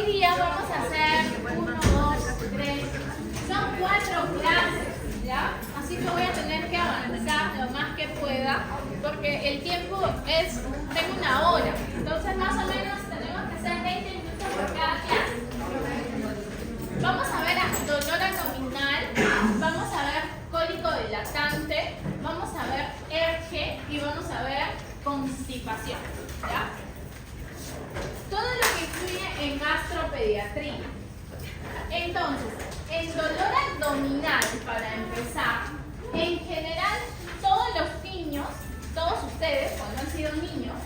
Hoy día vamos a hacer 1, 2, 3, son 4 clases, ¿ya? Así que voy a tener que avanzar lo más que pueda porque el tiempo es, tengo una hora, entonces más o menos tenemos que hacer 20 minutos por cada clase. Vamos a ver dolor abdominal, vamos a ver cólico dilatante, vamos a ver ERGE y vamos a ver constipación, ¿ya? Todo lo que influye en gastropediatría. Entonces, el dolor abdominal, para empezar, en general todos los niños, todos ustedes cuando han sido niños,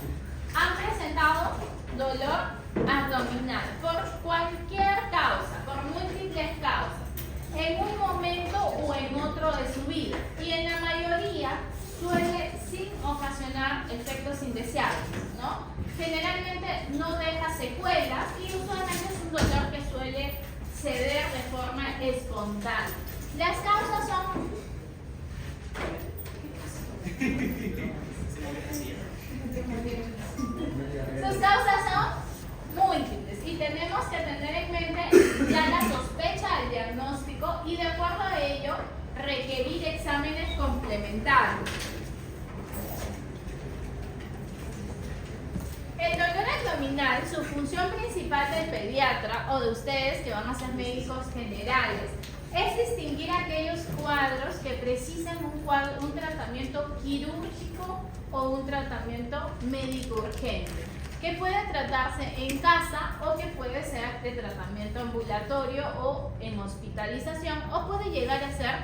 han presentado dolor abdominal por cualquier causa, por múltiples causas, en un momento o en otro de su vida. Y en la mayoría suele sin ocasionar efectos indeseables, ¿no? Generalmente no deja secuelas y usualmente es un dolor que suele ceder de forma espontánea. Las causas son... Sus causas son múltiples y tenemos que tener en mente ya la sospecha del diagnóstico y de acuerdo a ello requerir exámenes complementarios. El dolor abdominal, su función principal del pediatra o de ustedes que van a ser médicos generales, es distinguir aquellos cuadros que precisan un tratamiento quirúrgico o un tratamiento médico urgente, que puede tratarse en casa o que puede ser de tratamiento ambulatorio o en hospitalización o puede llegar a ser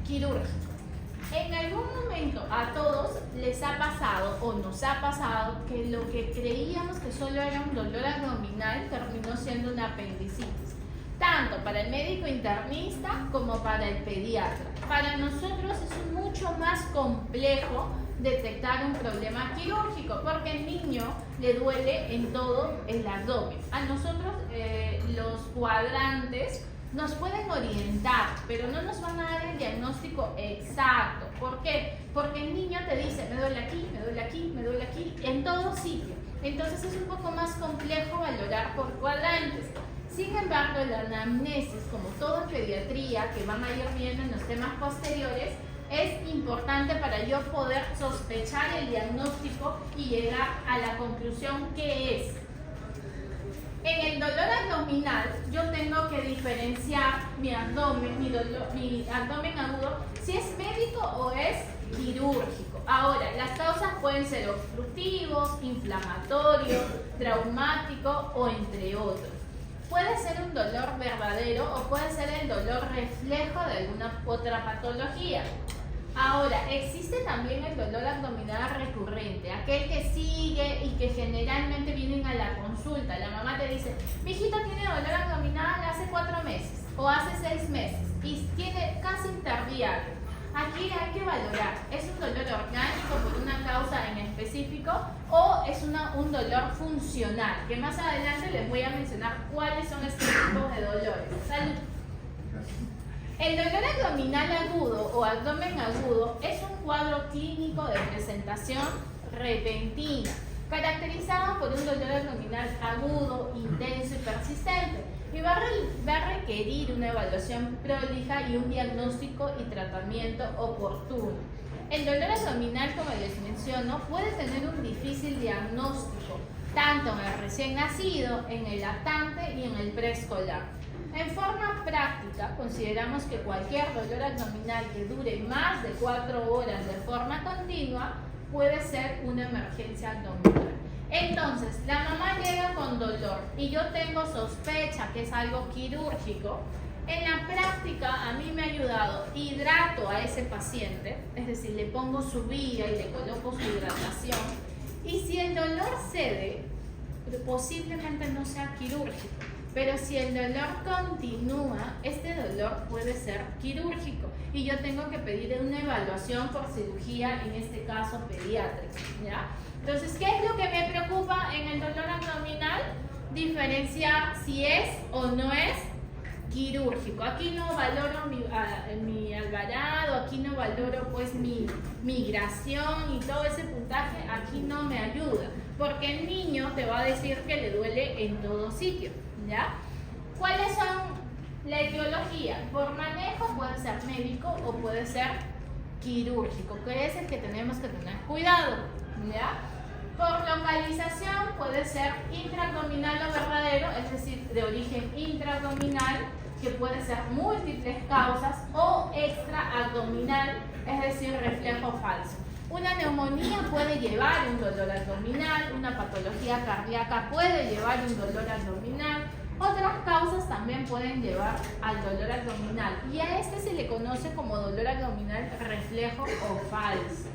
quirúrgico. En algún momento a todos les ha pasado o nos ha pasado que lo que creíamos que solo era un dolor abdominal terminó siendo una apendicitis, tanto para el médico internista como para el pediatra. Para nosotros es mucho más complejo detectar un problema quirúrgico porque el niño le duele en todo el abdomen. A nosotros los cuadrantes nos pueden orientar, pero no nos van a dar el diagnóstico exacto. ¿Por qué? Porque el niño te dice, me duele aquí, me duele aquí, me duele aquí, en todo sitio. Entonces es un poco más complejo valorar por cuadrantes. Sin embargo, la anamnesis, como todo en pediatría, que van a ir viendo en los temas posteriores, es importante para yo poder sospechar el diagnóstico y llegar a la conclusión que es. En el dolor abdominal, yo tengo que diferenciar mi abdomen, mi abdomen agudo, si es médico o es quirúrgico. Ahora, las causas pueden ser obstructivos, inflamatorios, traumático o entre otros. Puede ser un dolor verdadero o puede ser el dolor reflejo de alguna otra patología. Ahora, existe también el dolor abdominal recurrente, aquel que sigue y que generalmente vienen a la consulta. La mamá te dice, mi hijita tiene dolor abdominal hace 4 meses o hace 6 meses y tiene casi interdiario. Aquí hay que valorar, ¿es un dolor orgánico por una causa en específico o es un dolor funcional? Que más adelante les voy a mencionar cuáles son estos tipos de dolores. Salud. El dolor abdominal agudo o abdomen agudo es un cuadro clínico de presentación repentina, caracterizado por un dolor abdominal agudo, intenso y persistente, y va a requerir una evaluación prolija y un diagnóstico y tratamiento oportuno. El dolor abdominal, como les menciono, puede tener un difícil diagnóstico, tanto en el recién nacido, en el lactante y en el preescolar. En forma práctica, consideramos que cualquier dolor abdominal que dure más de 4 horas de forma continua puede ser una emergencia abdominal. Entonces, la mamá llega con dolor y yo tengo sospecha que es algo quirúrgico. En la práctica, a mí me ha ayudado, hidrato a ese paciente, es decir, le pongo su vía y le coloco su hidratación. Y si el dolor cede, posiblemente no sea quirúrgico. Pero si el dolor continúa, este dolor puede ser quirúrgico y yo tengo que pedir una evaluación por cirugía, en este caso pediátrica, ¿ya? Entonces, ¿qué es lo que me preocupa en el dolor abdominal? Diferenciar si es o no es quirúrgico. Aquí no valoro mi alvarado, aquí no valoro pues mi migración y todo ese puntaje, aquí no me ayuda, porque el niño te va a decir que le duele en todo sitio, ¿ya? ¿Cuáles son la etiología? Por manejo puede ser médico o puede ser quirúrgico, que es el que tenemos que tener cuidado, ¿ya? Por localización puede ser intraabdominal o verdadero, es decir, de origen intraabdominal, que puede ser múltiples causas, o extraabdominal, es decir, reflejo falso. Una neumonía puede llevar un dolor abdominal, una patología cardíaca puede llevar un dolor abdominal, otras causas también pueden llevar al dolor abdominal, y a este se le conoce como dolor abdominal reflejo o falso.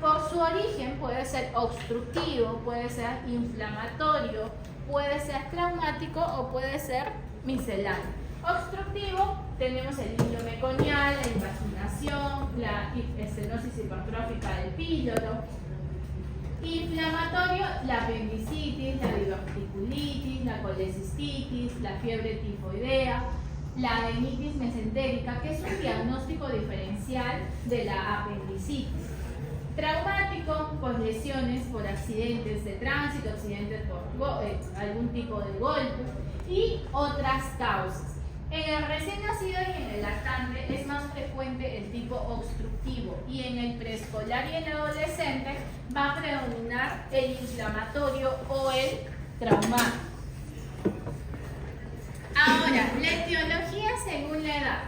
Por su origen puede ser obstructivo, puede ser inflamatorio, puede ser traumático o puede ser misceláneo. Obstructivo tenemos el hilo meconial, la invaginación, la estenosis hipertrófica del píloro. Inflamatorio, la apendicitis, la diverticulitis, la colecistitis, la fiebre tifoidea, la adenitis mesentérica, que es un diagnóstico diferencial de la apendicitis. Traumático, pues lesiones por accidentes de tránsito, accidentes por algún tipo de golpe y otras causas. En el recién nacido y en el lactante es más frecuente el tipo obstructivo, y en el preescolar y el adolescente va a predominar el inflamatorio o el traumático. Ahora, la etiología según la edad.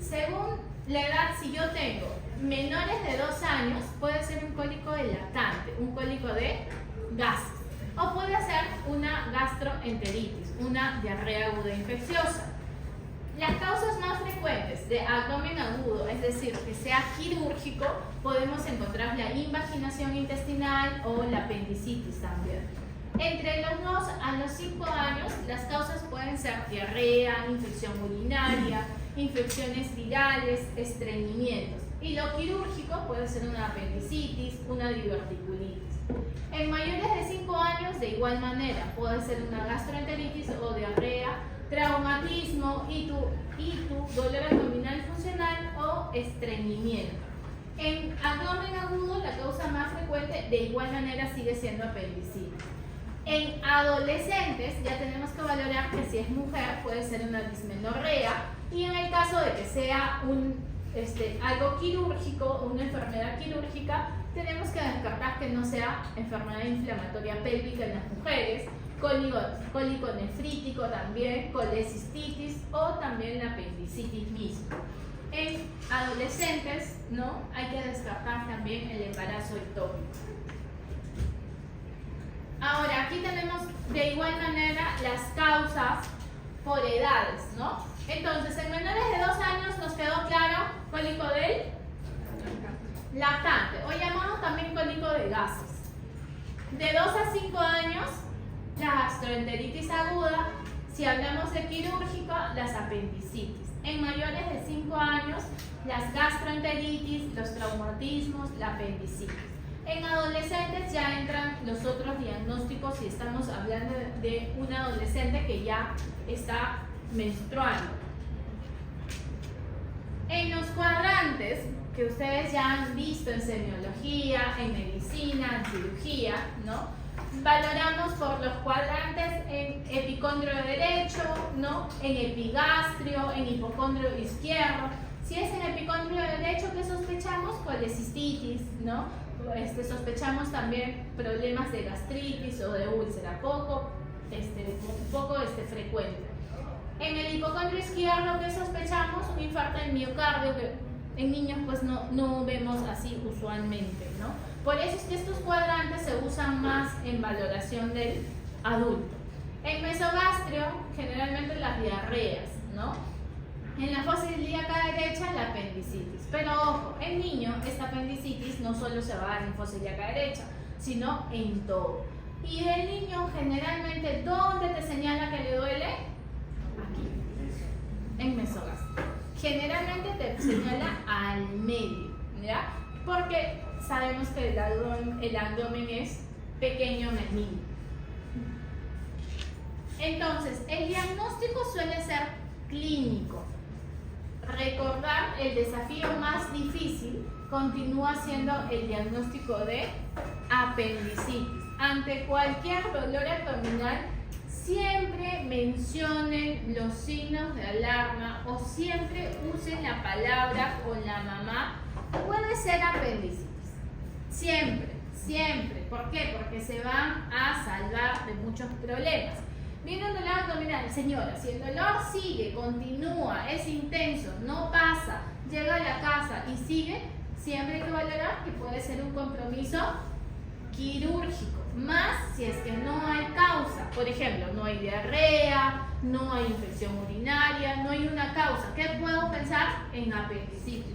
Según la edad, si yo tengo menores de 2 años, puede ser un cólico de lactante, un cólico de gases, o puede ser una gastroenteritis, una diarrea aguda infecciosa. Las causas más frecuentes de abdomen agudo, es decir, que sea quirúrgico, podemos encontrar la invaginación intestinal o la apendicitis también. Entre los 2 a los 5 años, las causas pueden ser diarrea, infección urinaria, infecciones virales, estreñimientos. Y lo quirúrgico puede ser una apendicitis, una diverticulitis. En mayores de 5 años, de igual manera, puede ser una gastroenteritis o diarrea, traumatismo, dolor abdominal funcional o estreñimiento. En abdomen agudo, la causa más frecuente de igual manera sigue siendo apendicitis. En adolescentes ya tenemos que valorar que si es mujer puede ser una dismenorrea, y en el caso de que sea algo quirúrgico, una enfermedad quirúrgica, tenemos que descartar que no sea enfermedad inflamatoria pélvica en las mujeres, cólico nefrítico también, colecistitis o también la apendicitis misma. En adolescentes, ¿no?, hay que descartar también el embarazo ectópico. Ahora, aquí tenemos de igual manera las causas por edades, ¿no? Entonces, en menores de 2 años nos quedó claro cólico del lactante, o llamado también cólico de gases. De 2 a 5 años, la gastroenteritis aguda. Si hablamos de quirúrgico, las apendicitis. En mayores de 5 años, las gastroenteritis, los traumatismos, la apendicitis. En adolescentes ya entran los otros diagnósticos si estamos hablando de un adolescente que ya está menstruando. En los cuadrantes que ustedes ya han visto en semiología, en medicina, en cirugía, ¿no?, valoramos por los cuadrantes en epicondrio derecho, ¿no?, en epigastrio, en hipocondrio izquierdo. Si es en epicondrio derecho, ¿qué sospechamos? Colecistitis, ¿no? Sospechamos también problemas de gastritis o de úlcera, poco frecuente. En el hipocondrio izquierdo, ¿qué sospechamos? Un infarto del miocardio, que en niños pues no vemos así usualmente, ¿no? Por eso es que estos cuadrantes se usan más en valoración del adulto. En mesogastrio, generalmente las diarreas, ¿no? En la fosa ilíaca derecha, la apendicitis. Pero ojo, en niño, esta apendicitis no solo se va a dar en fosa ilíaca derecha, sino en todo. Y el niño, generalmente, ¿dónde te señala que le duele? Aquí, en mesogastrio. Generalmente te señala al medio, ¿ya? Porque sabemos que el abdomen es pequeño en el niño. Entonces, el diagnóstico suele ser clínico. Recordar, el desafío más difícil continúa siendo el diagnóstico de apendicitis. Ante cualquier dolor abdominal, siempre mencionen los signos de alarma o siempre usen la palabra con la mamá, puede ser apendicitis. Siempre, siempre. ¿Por qué? Porque se van a salvar de muchos problemas. Viene un dolor abdominal, señora, si el dolor sigue, continúa, es intenso, no pasa, llega a la casa y sigue, siempre hay que valorar que puede ser un compromiso quirúrgico, más si es que no hay causa. Por ejemplo, no hay diarrea, no hay infección urinaria, no hay una causa. ¿Qué puedo pensar? En apendicitis.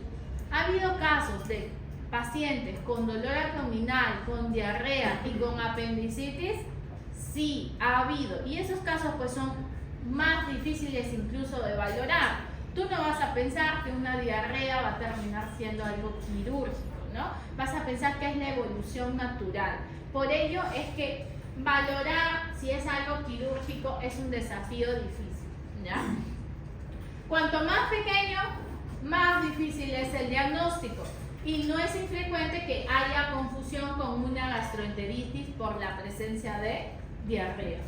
Ha habido casos de pacientes con dolor abdominal, con diarrea y con apendicitis. Sí, ha habido. Y esos casos pues son más difíciles incluso de valorar. Tú no vas a pensar que una diarrea va a terminar siendo algo quirúrgico, ¿no? Vas a pensar que es la evolución natural. Por ello es que valorar si es algo quirúrgico es un desafío difícil, ¿ya? Cuanto más pequeño, más difícil es el diagnóstico. Y no es infrecuente que haya confusión con una gastroenteritis por la presencia de diarrea.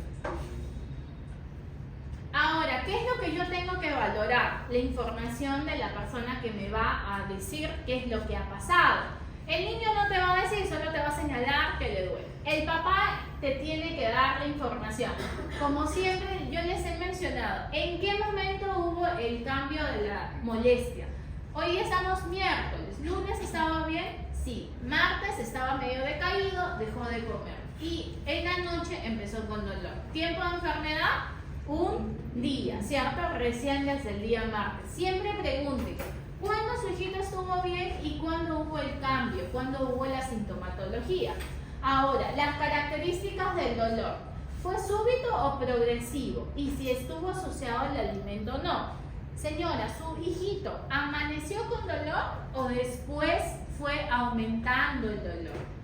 Ahora, ¿qué es lo que yo tengo que valorar? La información de la persona que me va a decir qué es lo que ha pasado. El niño no te va a decir, solo te va a señalar que le duele. El papá te tiene que dar la información. Como siempre, yo les he mencionado, ¿en qué momento hubo el cambio de la molestia? Hoy estamos miércoles, lunes estaba bien, sí. Martes estaba medio decaído, dejó de comer. Y en la noche empezó con dolor. ¿Tiempo de enfermedad? Un día, ¿cierto? Recién desde el día martes. Siempre pregunte, ¿cuándo su hijito estuvo bien y cuándo hubo el cambio? ¿Cuándo hubo la sintomatología? Ahora, las características del dolor. ¿Fue súbito o progresivo? Y si estuvo asociado al alimento o no. Señora, ¿su hijito amaneció con dolor o después fue aumentando el dolor?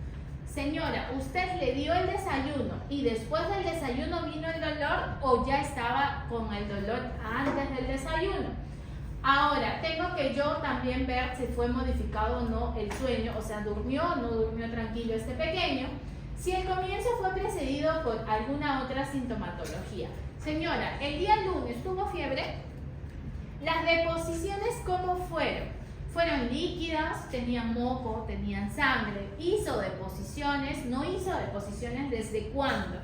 Señora, ¿usted le dio el desayuno y después del desayuno vino el dolor o ya estaba con el dolor antes del desayuno? Ahora, tengo que yo también ver si fue modificado o no el sueño, o sea, ¿durmió o no durmió tranquilo este pequeño? Si el comienzo fue precedido por alguna otra sintomatología. Señora, el día lunes tuvo fiebre. Las deposiciones, ¿cómo fueron? Fueron líquidas, tenían moco, tenían sangre. ¿Hizo deposiciones? ¿No hizo deposiciones? ¿Desde cuándo?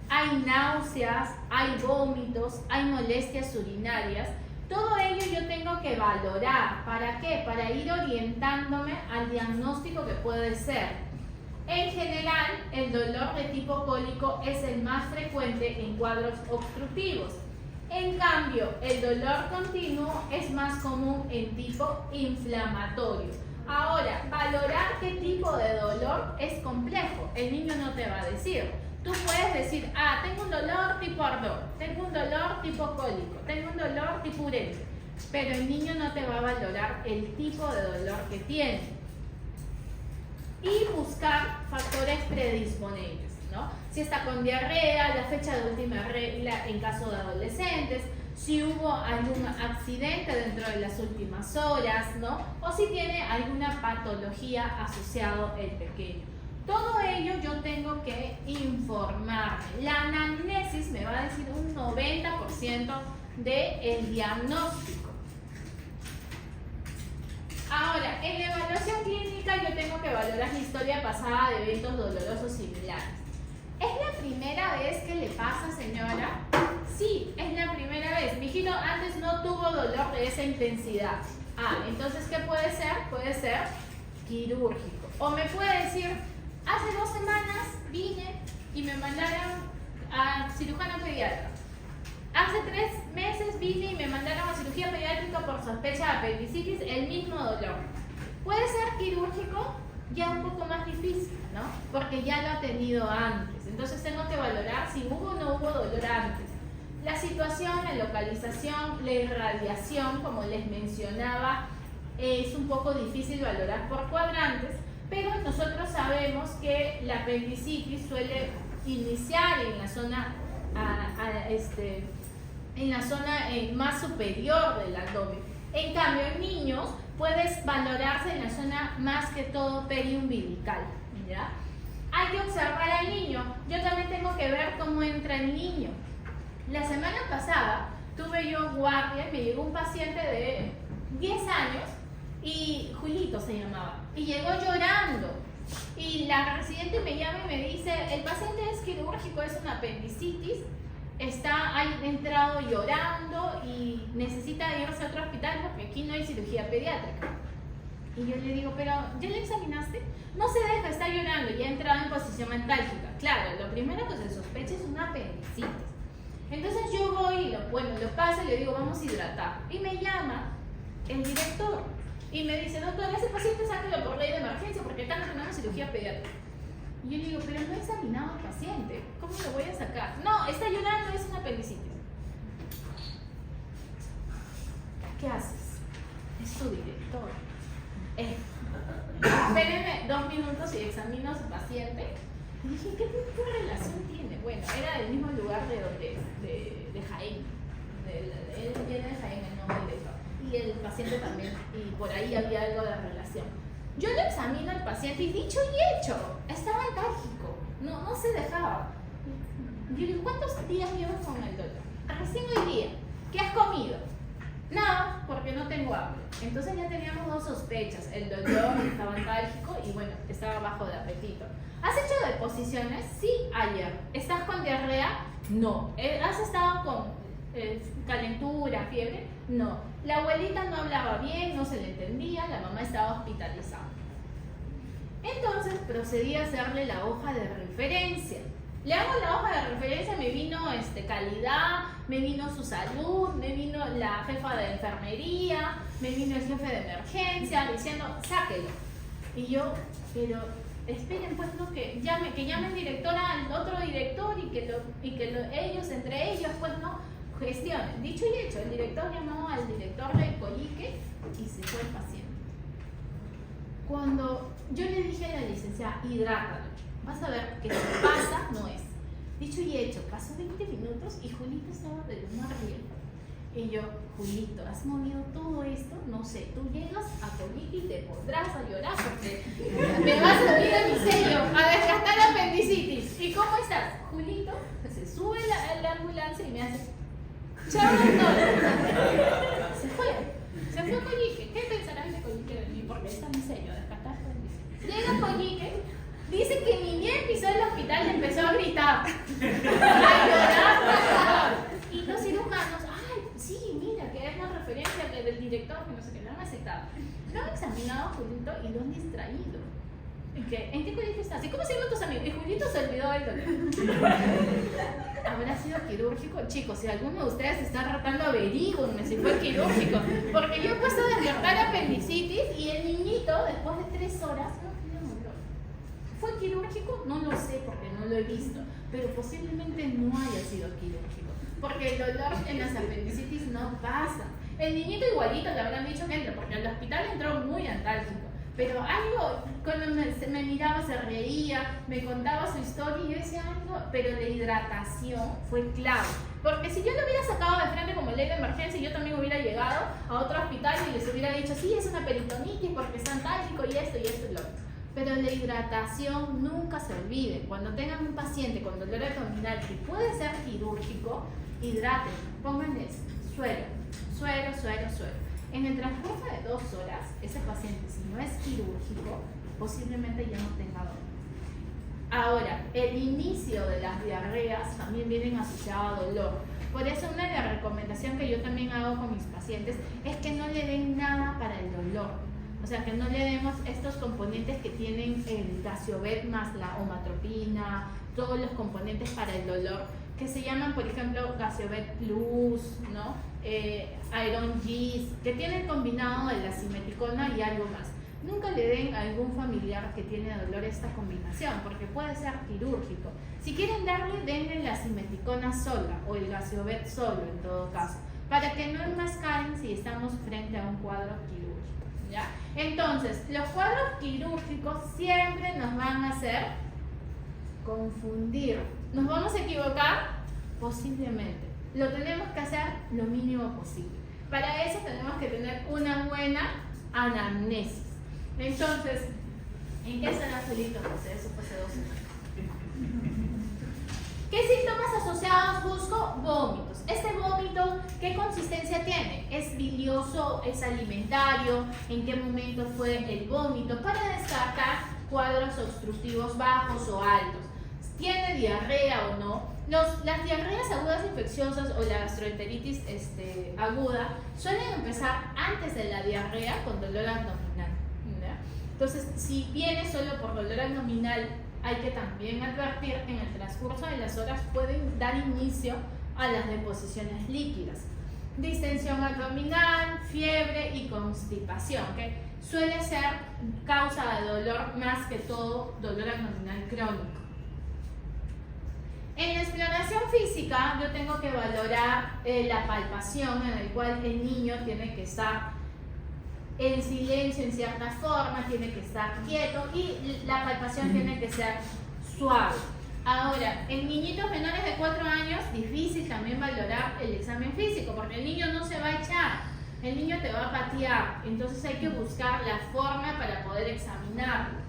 Hay náuseas, hay vómitos, hay molestias urinarias. Todo ello yo tengo que valorar. ¿Para qué? Para ir orientándome al diagnóstico que puede ser. En general, el dolor de tipo cólico es el más frecuente en cuadros obstructivos. En cambio, el dolor continuo es más común en tipo inflamatorio. Ahora, valorar qué tipo de dolor es complejo. El niño no te va a decir. Tú puedes decir, tengo un dolor tipo ardor, tengo un dolor tipo cólico, tengo un dolor tipo urente. Pero el niño no te va a valorar el tipo de dolor que tiene. Y buscar factores predisponentes, ¿no? Si está con diarrea, la fecha de última regla en caso de adolescentes, si hubo algún accidente dentro de las últimas horas, ¿no? O si tiene alguna patología asociado el pequeño. Todo ello yo tengo que informarme. La anamnesis me va a decir un 90% del diagnóstico. Ahora, en la evaluación clínica yo tengo que valorar la historia pasada de eventos dolorosos similares. ¿Es la primera vez que le pasa, señora? Sí, es la primera vez. Mi hijito antes no tuvo dolor de esa intensidad. Entonces, ¿qué puede ser? Puede ser quirúrgico. O me puede decir, hace 2 semanas vine y me mandaron a cirujano pediatra. Hace 3 meses vine y me mandaron a cirugía pediátrica por sospecha de apendicitis, el mismo dolor. ¿Puede ser quirúrgico? Ya un poco más difícil, ¿no? Porque ya lo ha tenido antes. Entonces tengo que valorar si hubo o no hubo dolor antes. La situación, la localización, la irradiación, como les mencionaba, es un poco difícil valorar por cuadrantes, pero nosotros sabemos que la apendicitis suele iniciar en la zona más superior del abdomen. En cambio, en niños puedes valorarse en la zona más que todo periumbilical, ¿ya? Hay que observar al niño. Yo también tengo que ver cómo entra el niño. La semana pasada tuve yo guardia, me llegó un paciente de 10 años y Julito se llamaba, y llegó llorando. Y la residente me llama y me dice, el paciente es quirúrgico, es una apendicitis, ha entrado llorando y necesita irse a otro hospital porque aquí no hay cirugía pediátrica. Y yo le digo, pero ¿ya le examinaste? No se deja, está llorando y ha entrado en posición antálgica. Claro, lo primero que se sospecha es una apendicitis. Entonces yo voy y lo paso y le digo, vamos a hidratar. Y me llama el director y me dice, doctor, ese paciente sáquelo por ley de emergencia porque está en cirugía pediátrica. Y yo le digo, pero no he examinado al paciente, ¿cómo lo voy a sacar? No, está llorando, es una apendicitis. ¿Qué haces? Es su director. Espérenme 2 minutos y examino a su paciente. Y dije, ¿qué relación tiene? Bueno, era del mismo lugar de Jaén. Él viene de Jaén, el nombre director. Y el paciente también. Y por ahí había algo de relación. Yo le examino al paciente y dicho y hecho, estaba antálgico. No se dejaba. Yo le digo, ¿cuántos días llevas con el dolor? Recién hoy día. ¿Qué has comido? Nada, porque no tengo hambre. Entonces ya teníamos 2 sospechas. El dolor estaba antálgico y bueno, estaba bajo de apetito. ¿Has hecho deposiciones? Sí, ayer. ¿Estás con diarrea? No. ¿Has estado con calentura, fiebre? No. La abuelita no hablaba bien, no se le entendía, la mamá estaba hospitalizada. Entonces procedí a hacerle la hoja de referencia. Le hago la hoja de referencia, me vino calidad, me vino su salud, me vino la jefa de enfermería, me vino el jefe de emergencia diciendo, sáquelo. Y yo, pero esperen pues no, que llame el director al otro director y que ellos, entre ellos pues no, gestionen. Dicho y hecho, el director llamó al director de Coyique y se fue el paciente. Cuando yo le dije a la licenciada, hidrátalo. Vas a ver que si pasa, no es. Dicho y hecho, pasó 20 minutos y Julito estaba de lo más bien. Y yo, Julito, ¿has movido todo esto? No sé, tú llegas a Coyique y te pondrás a llorar porque me vas a subir a mi sello, a desgastar la apendicitis. ¿Y cómo estás? Julito se sube la ambulancia y me hace, chao doctor. Se fue a Coyique. ¿Qué pensarán de Coyique de mí? Porque está mi sello, desgastar la apendicitis. Llega a Coyique. Dice que ni bien pisó el hospital y empezó a gritar. A llorar. Y los cirujanos, ay, sí, mira, que es la referencia del director, que no sé qué, lo han aceptado. Lo han examinado a Julito y lo han distraído. ¿En qué colegio estás? ¿Y cómo se llaman tus amigos? Y Julito se olvidó del dolor. ¿Habrá sido quirúrgico? Chicos, si alguno de ustedes está tratando, averígüenme si fue quirúrgico. Porque yo he puesto a descartar apendicitis y el niñito, después de 3 horas, ¿fue quirúrgico? No lo sé porque no lo he visto, pero posiblemente no haya sido quirúrgico, porque el dolor en las apendicitis no pasa. El niñito igualito le habrán dicho que entre, porque al hospital entró muy antálgico, pero algo, cuando me miraba se reía, me contaba su historia y yo decía algo, pero la hidratación fue clave. Porque si yo lo hubiera sacado de frente como ley de emergencia, yo también hubiera llegado a otro hospital y les hubiera dicho, sí, es una peritonitis porque está antálgico y esto y lo otro. Pero la hidratación nunca se olvide. Cuando tengan un paciente con dolor abdominal que puede ser quirúrgico, hidraten, pónganle suero. En el transcurso de 2 horas, ese paciente, si no es quirúrgico, posiblemente ya no tenga dolor. Ahora, el inicio de las diarreas también vienen asociadas a dolor. Por eso una de las recomendaciones que yo también hago con mis pacientes es que no le den nada para el dolor. O sea, que no le demos estos componentes que tienen el Gaseovet más la omatropina, todos los componentes para el dolor, que se llaman, por ejemplo, Gaseovet Plus, ¿no? Iron Gis, que tienen combinado la simeticona y algo más. Nunca le den a algún familiar que tiene dolor esta combinación, porque puede ser quirúrgico. Si quieren darle, denle la simeticona sola o el Gaseovet solo en todo caso, para que no enmascaren si estamos frente a un cuadro quirúrgico. ¿Ya? Entonces, los cuadros quirúrgicos siempre nos van a hacer confundir. ¿Nos vamos a equivocar? Posiblemente. Lo tenemos que hacer lo mínimo posible. Para eso tenemos que tener una buena anamnesis. Entonces, ¿en qué estará solito, José? Eso fue hace 2 semanas. ¿Qué síntomas asociados busco? Vómitos. Este vómito, ¿qué consistencia tiene? ¿Es bilioso? ¿Es alimentario? ¿En qué momento fue el vómito? Para descartar cuadros obstructivos bajos o altos. ¿Tiene diarrea o no? Las diarreas agudas infecciosas o la gastroenteritis aguda suelen empezar antes de la diarrea con dolor abdominal, ¿ya? Entonces, si viene solo por dolor abdominal, hay que también advertir que en el transcurso de las horas pueden dar inicio a las deposiciones líquidas. Distensión abdominal, fiebre y constipación, que suele ser causa de dolor, más que todo dolor abdominal crónico. En la exploración física yo tengo que valorar la palpación, en el cual el niño tiene que estar en silencio en cierta forma, tiene que estar quieto y la palpación tiene que ser suave. Ahora, en niñitos menores de 4 años, difícil también valorar el examen físico, porque el niño no se va a echar, el niño te va a patear, entonces hay que buscar la forma para poder examinarlo.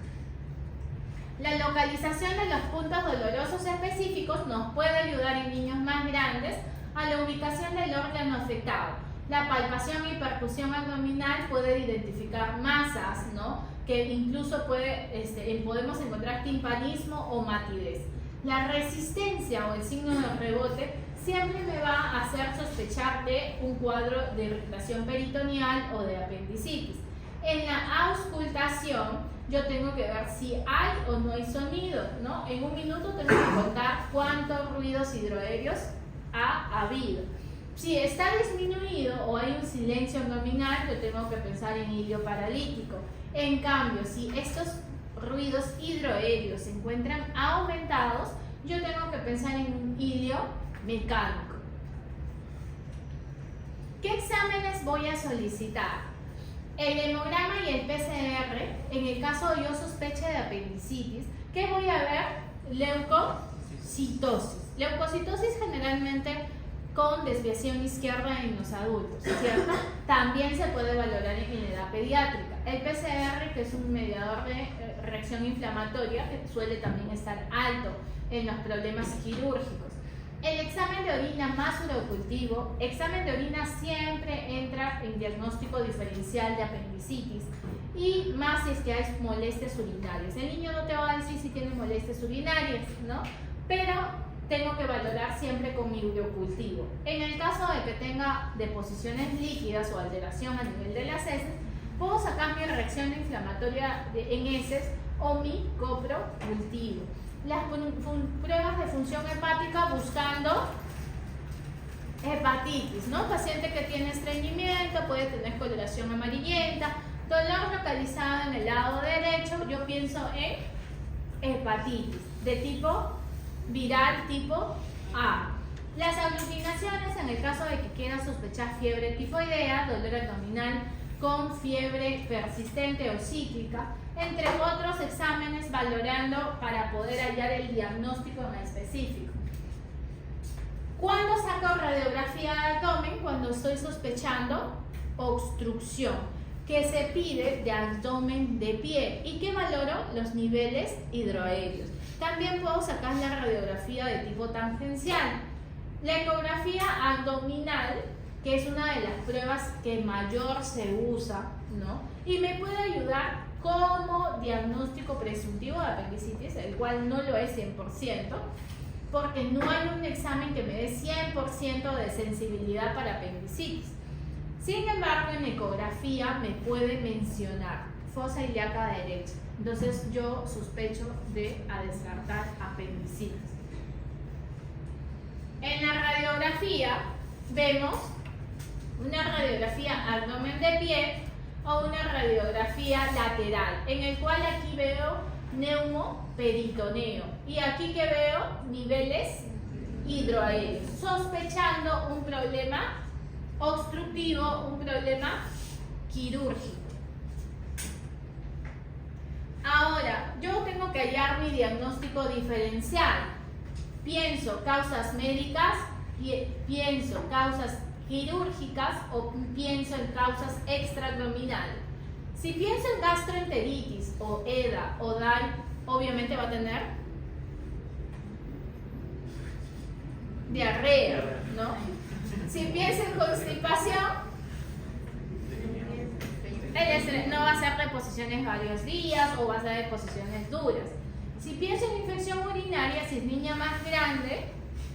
La localización de los puntos dolorosos específicos nos puede ayudar en niños más grandes a la ubicación del órgano afectado. La palpación y percusión abdominal puede identificar masas, ¿no? Que incluso podemos encontrar timpanismo o matidez. La resistencia o el signo de rebote siempre me va a hacer sospechar de un cuadro de irritación peritoneal o de apendicitis. En la auscultación yo tengo que ver si hay o no hay sonido, ¿no? En un minuto tengo que contar cuántos ruidos hidroaéreos ha habido. Si está disminuido o hay un silencio abdominal, yo tengo que pensar en ilio paralítico. En cambio, si estos ruidos hidroaéreos se encuentran aumentados, yo tengo que pensar en un ilio mecánico. ¿Qué exámenes voy a solicitar? El hemograma y el PCR, en el caso yo sospeche de apendicitis, ¿qué voy a ver? Leucocitosis. Leucocitosis generalmente con desviación izquierda en los adultos, ¿cierto? También se puede valorar en la edad pediátrica. El PCR, que es un mediador de reacción inflamatoria, que suele también estar alto en los problemas quirúrgicos. El examen de orina más urocultivo, examen de orina siempre entra en diagnóstico diferencial de apendicitis y más si es que hay molestias urinarias. El niño no te va a decir si tiene molestias urinarias, ¿no? Pero tengo que valorar siempre con mi urocultivo. En el caso de que tenga deposiciones líquidas o alteración a nivel de las heces, puedo sacar mi reacción inflamatoria en heces o mi coprocultivo. Las pruebas de función hepática buscando hepatitis, ¿no? Paciente que tiene estreñimiento, puede tener coloración amarillenta, dolor localizado en el lado derecho, yo pienso en hepatitis de tipo viral tipo A. Las aglutinaciones, en el caso de que quiera sospechar fiebre tifoidea, dolor abdominal con fiebre persistente o cíclica, entre otros exámenes valorando para poder hallar el diagnóstico en específico. ¿Cuándo saco radiografía de abdomen? Cuando estoy sospechando obstrucción, que se pide de abdomen de pie y que valoro los niveles hidroaéreos. También puedo sacar la radiografía de tipo tangencial. La ecografía abdominal, que es una de las pruebas que mayor se usa, ¿no? Y me puede ayudar como diagnóstico presuntivo de apendicitis, el cual no lo es 100%, porque no hay un examen que me dé 100% de sensibilidad para apendicitis. Sin embargo, en ecografía me puede mencionar fosa ilíaca derecha. Entonces yo sospecho de descartar apendicitis. En la radiografía vemos una radiografía abdomen de pie o una radiografía lateral, en el cual aquí veo neumoperitoneo y aquí que veo niveles hidroaéreos, sospechando un problema obstructivo, un problema quirúrgico. Ahora, yo tengo que hallar mi diagnóstico diferencial. Pienso causas médicas, pienso causas quirúrgicas o pienso en causas extraabdominales. Si pienso en gastroenteritis o EDA o DAI, obviamente va a tener diarrea, ¿no? Si piensa en constipación, el estrés no va a ser de posiciones varios días o va a ser de posiciones duras. Si pienso en infección urinaria, si es niña más grande,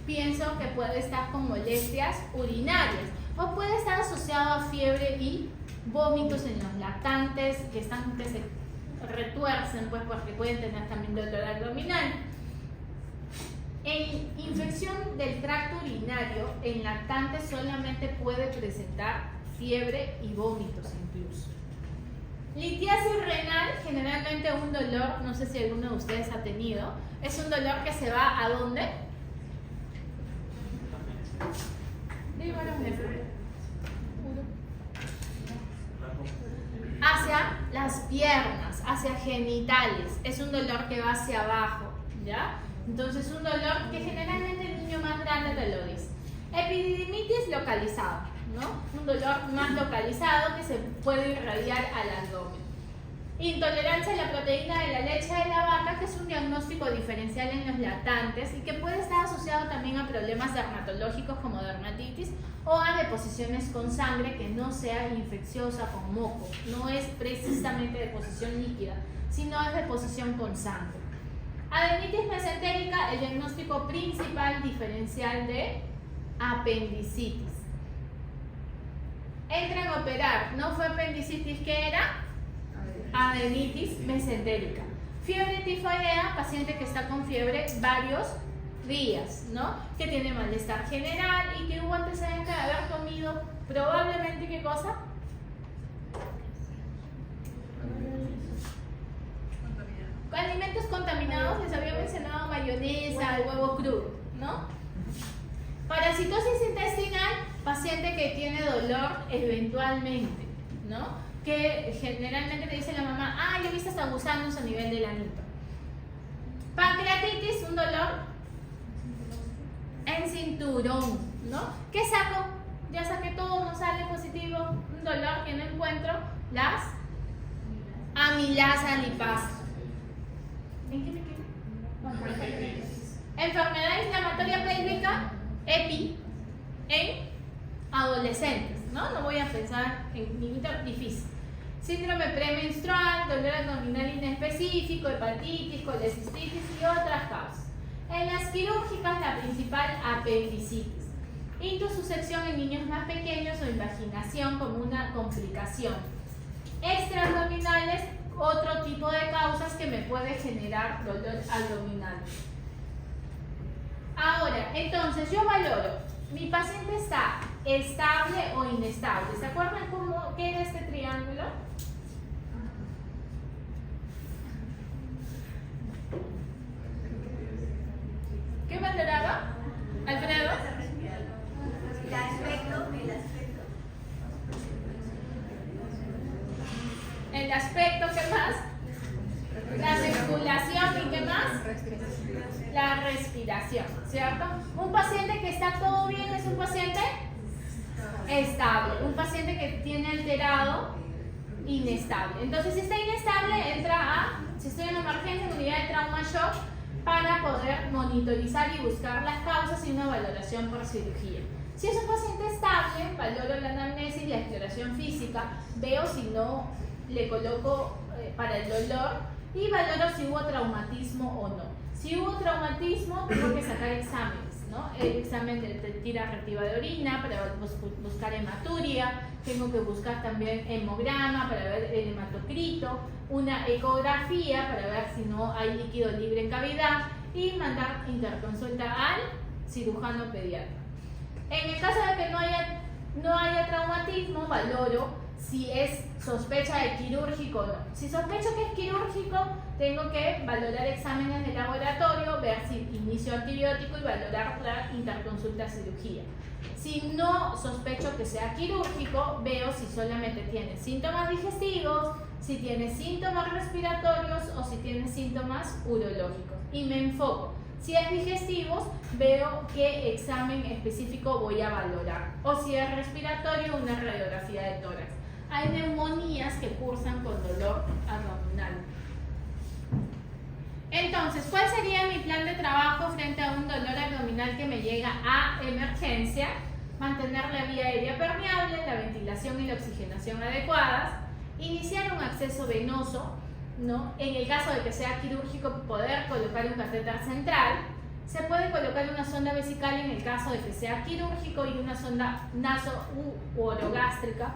pienso que puede estar con molestias urinarias o puede estar asociado a fiebre y vómitos en los lactantes que se retuercen, pues, porque pueden tener también dolor abdominal. En infección del tracto urinario, en lactantes solamente puede presentar fiebre y vómitos incluso. Litiasis renal, generalmente un dolor, no sé si alguno de ustedes ha tenido, es un dolor que se va ¿a dónde? Hacia las piernas, hacia genitales, es un dolor que va hacia abajo, ¿ya? Entonces un dolor que generalmente el niño más grande te lo dice. Epididimitis localizado, ¿no? Un dolor más localizado que se puede irradiar al abdomen. Intolerancia a la proteína de la leche de la vaca, que es un diagnóstico diferencial en los lactantes y que puede estar asociado también a problemas dermatológicos como dermatitis o a deposiciones con sangre que no sea infecciosa con moco. No es precisamente deposición líquida, sino es deposición con sangre. Adenitis mesentérica, el diagnóstico principal diferencial de apendicitis. Entran a operar, no fue apendicitis, ¿qué era? Adenitis mesentérica. Fiebre tifoidea, paciente que está con fiebre varios días, ¿no? Que tiene malestar general y que hubo antecedente de haber comido probablemente, ¿qué cosa? Alimentos contaminados, les había mencionado mayonesa, el huevo crudo, ¿no? Parasitosis intestinal, paciente que tiene dolor eventualmente, ¿no? Que generalmente te dice la mamá, ah, yo he visto hasta gusanos a nivel del anito. Pancreatitis, un dolor en cinturón, ¿no? ¿Qué saco? Ya saqué todo, no sale positivo, un dolor que no encuentro, las amilasa lipasa. ¿En qué me quedo? Enfermedad inflamatoria pélvica, EPI, en adolescentes, ¿no? No voy a pensar en niñitos difícil. Síndrome premenstrual, dolor abdominal inespecífico, hepatitis, colecistitis y otras causas. En las quirúrgicas, la principal apendicitis. Intususección en niños más pequeños o invaginación como una complicación. Extraabdominales, otro tipo de causas que me puede generar dolor abdominal. Ahora, entonces yo valoro, mi paciente está estable o inestable. ¿Se acuerdan qué era este triángulo? ¿Qué valoraba? ¿Alfredo? El aspecto. El aspecto, ¿qué más? La circulación y ¿qué más? La respiración, ¿cierto? Un paciente que está todo bien es un paciente estable. Un paciente que tiene alterado, inestable. Entonces, si está inestable, si estoy en emergencia, en unidad de trauma shock, para poder monitorizar y buscar las causas y una valoración por cirugía. Si es un paciente estable, valoro la anamnesis y la exploración física, veo si no le coloco para el dolor y valoro si hubo traumatismo o no. Si hubo traumatismo, tengo que sacar exámenes, ¿no? El examen de tira reactiva de orina para buscar hematuria, tengo que buscar también hemograma para ver el hematocrito, una ecografía para ver si no hay líquido libre en cavidad y mandar interconsulta al cirujano pediatra. En el caso de que no haya traumatismo, valoro si es sospecha de quirúrgico o no. Si sospecho que es quirúrgico, tengo que valorar exámenes de laboratorio, ver si inicio antibiótico y valorar la interconsulta a cirugía. Si no sospecho que sea quirúrgico, veo si solamente tiene síntomas digestivos, si tiene síntomas respiratorios o si tiene síntomas urológicos. Y me enfoco. Si es digestivos, veo qué examen específico voy a valorar. O si es respiratorio, una radiografía de tórax. Hay neumonías que cursan con dolor abdominal. Entonces, Entonces, ¿cuál sería mi plan de trabajo frente a un dolor abdominal que me llega a emergencia? Mantener la vía aérea permeable, la ventilación y la oxigenación adecuadas, iniciar un acceso venoso, ¿no? En el caso de que sea quirúrgico, poder colocar un catéter central. Se puede colocar una sonda vesical en el caso de que sea quirúrgico y una sonda naso u orogástrica.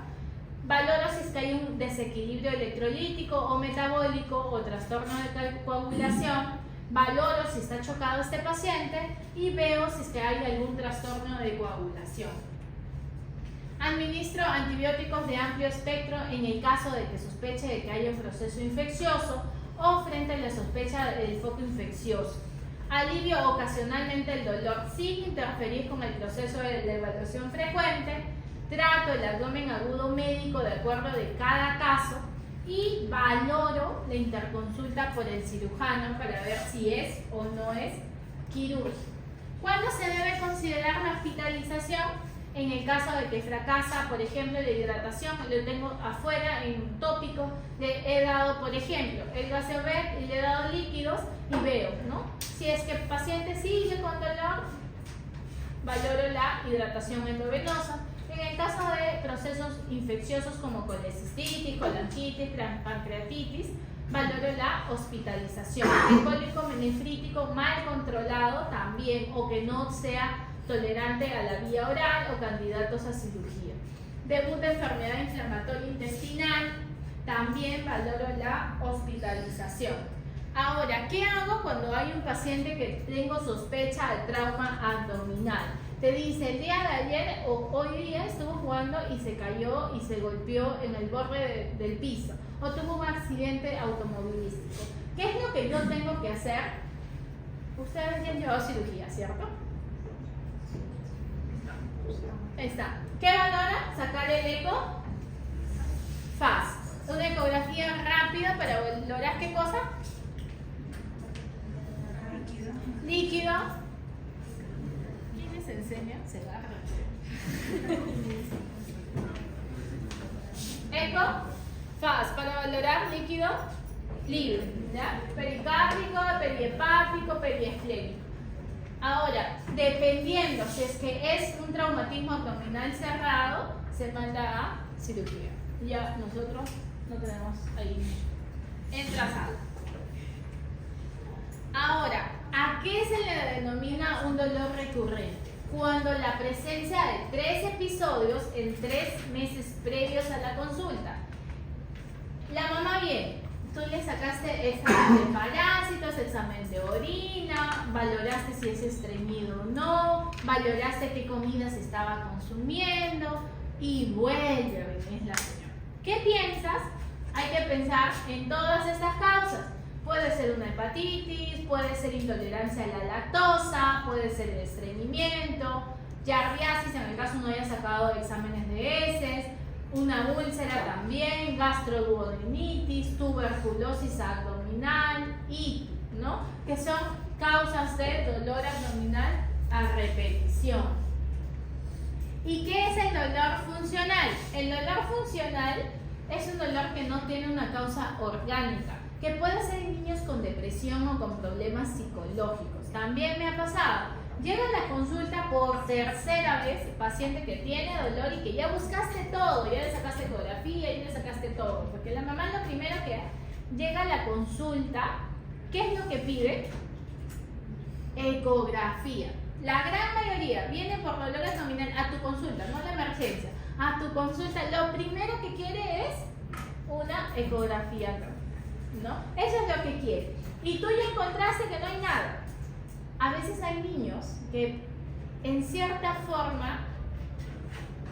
Valoro si es que hay un desequilibrio electrolítico o metabólico o trastorno de coagulación. Valoro si está chocado este paciente y veo si es que hay algún trastorno de coagulación. Administro antibióticos de amplio espectro en el caso de que sospeche de que haya un proceso infeccioso o frente a la sospecha del foco infeccioso. Alivio ocasionalmente el dolor sin interferir con el proceso de la evaluación frecuente. Trato el abdomen agudo médico de acuerdo de cada caso y valoro la interconsulta por el cirujano para ver si es o no es quirúrgico. ¿Cuándo se debe considerar la hospitalización? En el caso de que fracasa, por ejemplo, la hidratación, lo tengo afuera en un tópico, le he dado, por ejemplo, el Gaseovet y le he dado líquidos y veo, ¿no? Si es que el paciente sigue con dolor, valoro la hidratación endovenosa. En el caso de procesos infecciosos como colecistitis, colangitis, pancreatitis, valoro la hospitalización. El cólico menefrítico mal controlado también, o que no sea tolerante a la vía oral o candidatos a cirugía. Debut de enfermedad inflamatoria intestinal, también valoro la hospitalización. Ahora, ¿qué hago cuando hay un paciente que tengo sospecha de trauma abdominal? Te dice, el día de ayer o hoy día estuvo jugando y se cayó y se golpeó en el borde del piso, o tuvo un accidente automovilístico. ¿Qué es lo que yo tengo que hacer? Ustedes ya han llevado cirugía, ¿cierto? Está. ¿Qué valora? Sacar el eco fast. Una ecografía rápida para valorar ¿qué cosa? Líquido. ¿Quién les enseña? Se va. Eco fast para valorar líquido libre, ¿ya? Pericárdico, periepático, periesplénico. Ahora, dependiendo si es que es un traumatismo abdominal cerrado, se manda a cirugía. Ya nosotros no tenemos ahí entrazado. Ahora, ¿a qué se le denomina un dolor recurrente? Cuando la presencia de 3 episodios en 3 meses previos a la consulta. La mamá viene. Tú le sacaste examen de parásitos, examen de orina, valoraste si es estreñido o no, valoraste qué comidas estaba consumiendo y vuelve a venir la señora. ¿Qué piensas? Hay que pensar en todas estas causas. Puede ser una hepatitis, puede ser intolerancia a la lactosa, puede ser el estreñimiento, yardiasis en el caso no haya sacado exámenes de heces, una úlcera también, gastroduodenitis, tuberculosis abdominal y, ¿no? Que son causas de dolor abdominal a repetición. ¿Y qué es el dolor funcional? El dolor funcional es un dolor que no tiene una causa orgánica, que puede ser en niños con depresión o con problemas psicológicos. También me ha pasado. Llega a la consulta por tercera vez, paciente que tiene dolor y que ya buscaste todo, ya le sacaste ecografía, ya le sacaste todo, porque la mamá lo primero que llega a la consulta, ¿qué es lo que pide? Ecografía. La gran mayoría viene por dolor abdominal a tu consulta, no a la emergencia, a tu consulta. Lo primero que quiere es una ecografía, ¿no? Eso es lo que quiere. Y tú ya encontraste que no hay nada. A veces hay niños que en cierta forma,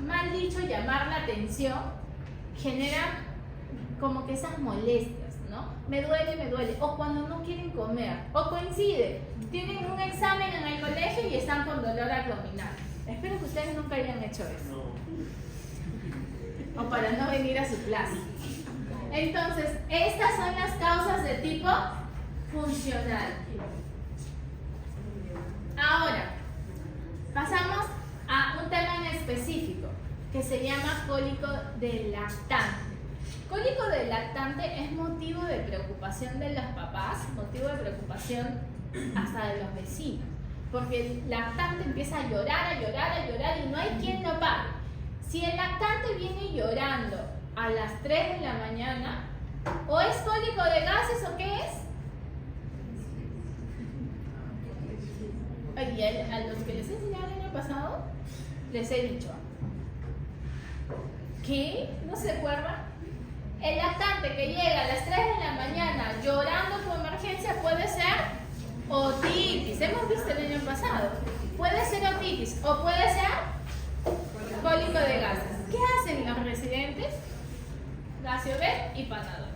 mal dicho, llamar la atención, generan como que esas molestias, ¿no? Me duele, o cuando no quieren comer, o coincide, tienen un examen en el colegio y están con dolor abdominal. Espero que ustedes nunca hayan hecho eso. O para no venir a su clase. Entonces, estas son las causas de tipo funcional. Ahora, pasamos a un tema en específico que se llama cólico del lactante. Cólico del lactante es motivo de preocupación de los papás, motivo de preocupación hasta de los vecinos, porque el lactante empieza a llorar y no hay quien lo pare. Si el lactante viene llorando a las 3 de la mañana, o es cólico de gases o qué es. Y a los que les he enseñado el año pasado, les he dicho, ¿qué? ¿No se acuerdan? El lactante que llega a las 3 de la mañana llorando por emergencia puede ser otitis. Hemos visto el año pasado. Puede ser otitis o puede ser cólico de gases. ¿Qué hacen los residentes? Gaseovet y Panadol.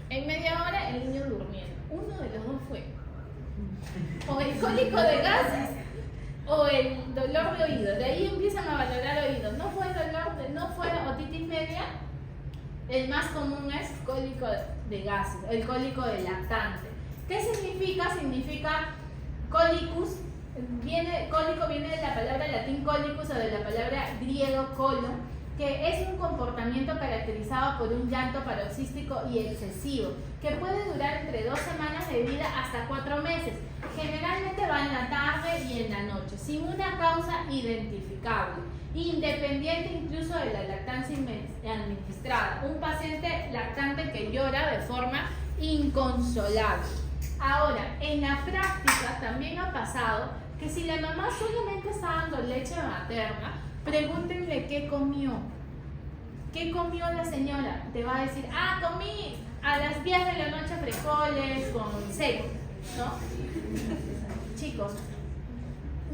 En media hora el niño durmiendo. Uno de los dos fue o el cólico de gases o el dolor de oído. De ahí empiezan a valorar oídos. No fue otitis media. El más común es cólico de gases, el cólico de lactante. ¿Qué significa? Significa cólicus. Cólico viene de la palabra latín cólicus o de la palabra griego colo, que es un comportamiento caracterizado por un llanto paroxístico y excesivo, que puede durar entre 2 semanas de vida hasta 4 meses. Generalmente va en la tarde y en la noche, sin una causa identificable, independiente incluso de la lactancia administrada. Un paciente lactante que llora de forma inconsolable. Ahora, en la práctica también ha pasado que si la mamá solamente está dando leche materna, pregúntenle qué comió. ¿Qué comió la señora? Te va a decir, comí a las 10 de la noche frijoles con seco, ¿no? Chicos,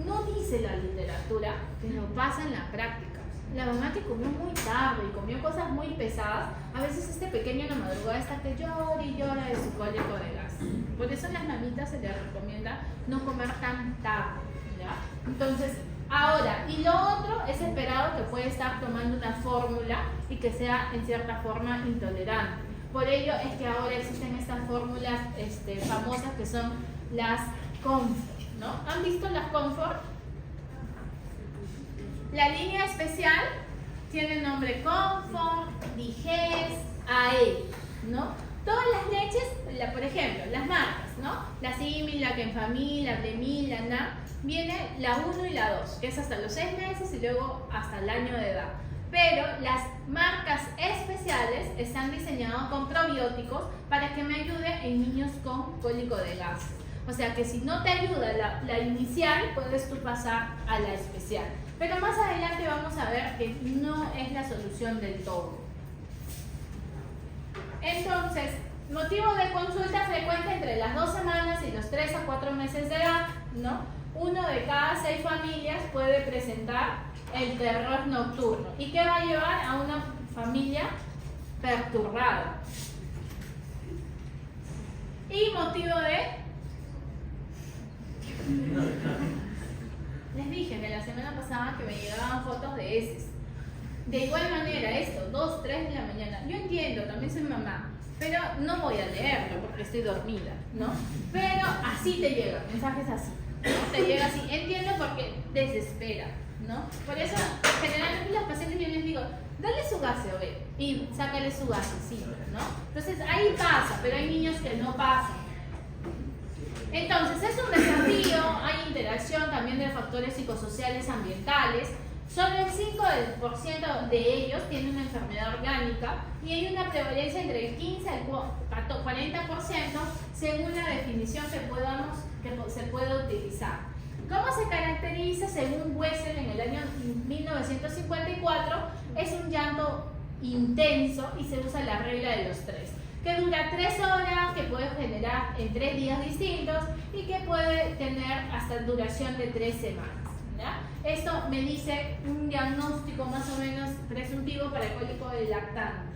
no dice la literatura, pero pasa en la práctica. La mamá que comió muy tarde y comió cosas muy pesadas, a veces este pequeño en la madrugada está que llora y llora de su cólico de gas. Por eso a las mamitas se les recomienda no comer tan tarde, ¿ya? Entonces, ahora, y lo otro es esperado que puede estar tomando una fórmula y que sea en cierta forma intolerante. Por ello es que ahora existen estas fórmulas famosas que son las Comfort, ¿no? ¿Han visto las Comfort? La línea especial tiene el nombre Comfort, Diges, AE, ¿no? Todas las leches, por ejemplo, las marcas, ¿no? La Similac, la Kenfamil, la Blemil, la NAM, viene la 1 y la 2, que es hasta los 6 meses y luego hasta el año de edad. Pero las marcas especiales están diseñadas con probióticos para que me ayude en niños con cólico de gases. O sea que si no te ayuda la inicial, puedes tú pasar a la especial. Pero más adelante vamos a ver que no es la solución del todo. Entonces, motivo de consulta frecuente entre las 2 semanas y los 3 a 4 meses de edad, ¿no? 1 de cada 6 familias puede presentar el terror nocturno. ¿Y qué va a llevar a una familia perturbada? Y motivo de... Les dije que la semana pasada que me llegaban fotos de heces. De igual manera, esto, 2, 3 de la mañana. Yo entiendo, también soy mamá, pero no voy a leerlo porque estoy dormida, ¿no? Pero así te llegan, mensajes así, ¿no? Te llega así. Entiendo porque desespera, ¿no? Por eso, generalmente los pacientes yo les digo, dale su Gaseovet y sácale su gasecito, ¿no? Entonces ahí pasa, pero hay niños que no pasan. Entonces es un desafío, hay interacción también de factores psicosociales ambientales. Solo el 5% de ellos tiene una enfermedad orgánica y hay una prevalencia entre el 15 al 40% según la definición que se puede utilizar. ¿Cómo se caracteriza? Según Wessel en el año 1954, es un llanto intenso y se usa la regla de los 3, que dura 3 horas, que puede generar en 3 días distintos y que puede tener hasta duración de 3 semanas. ¿Ya? Esto me dice un diagnóstico más o menos presuntivo para el cólico del lactante.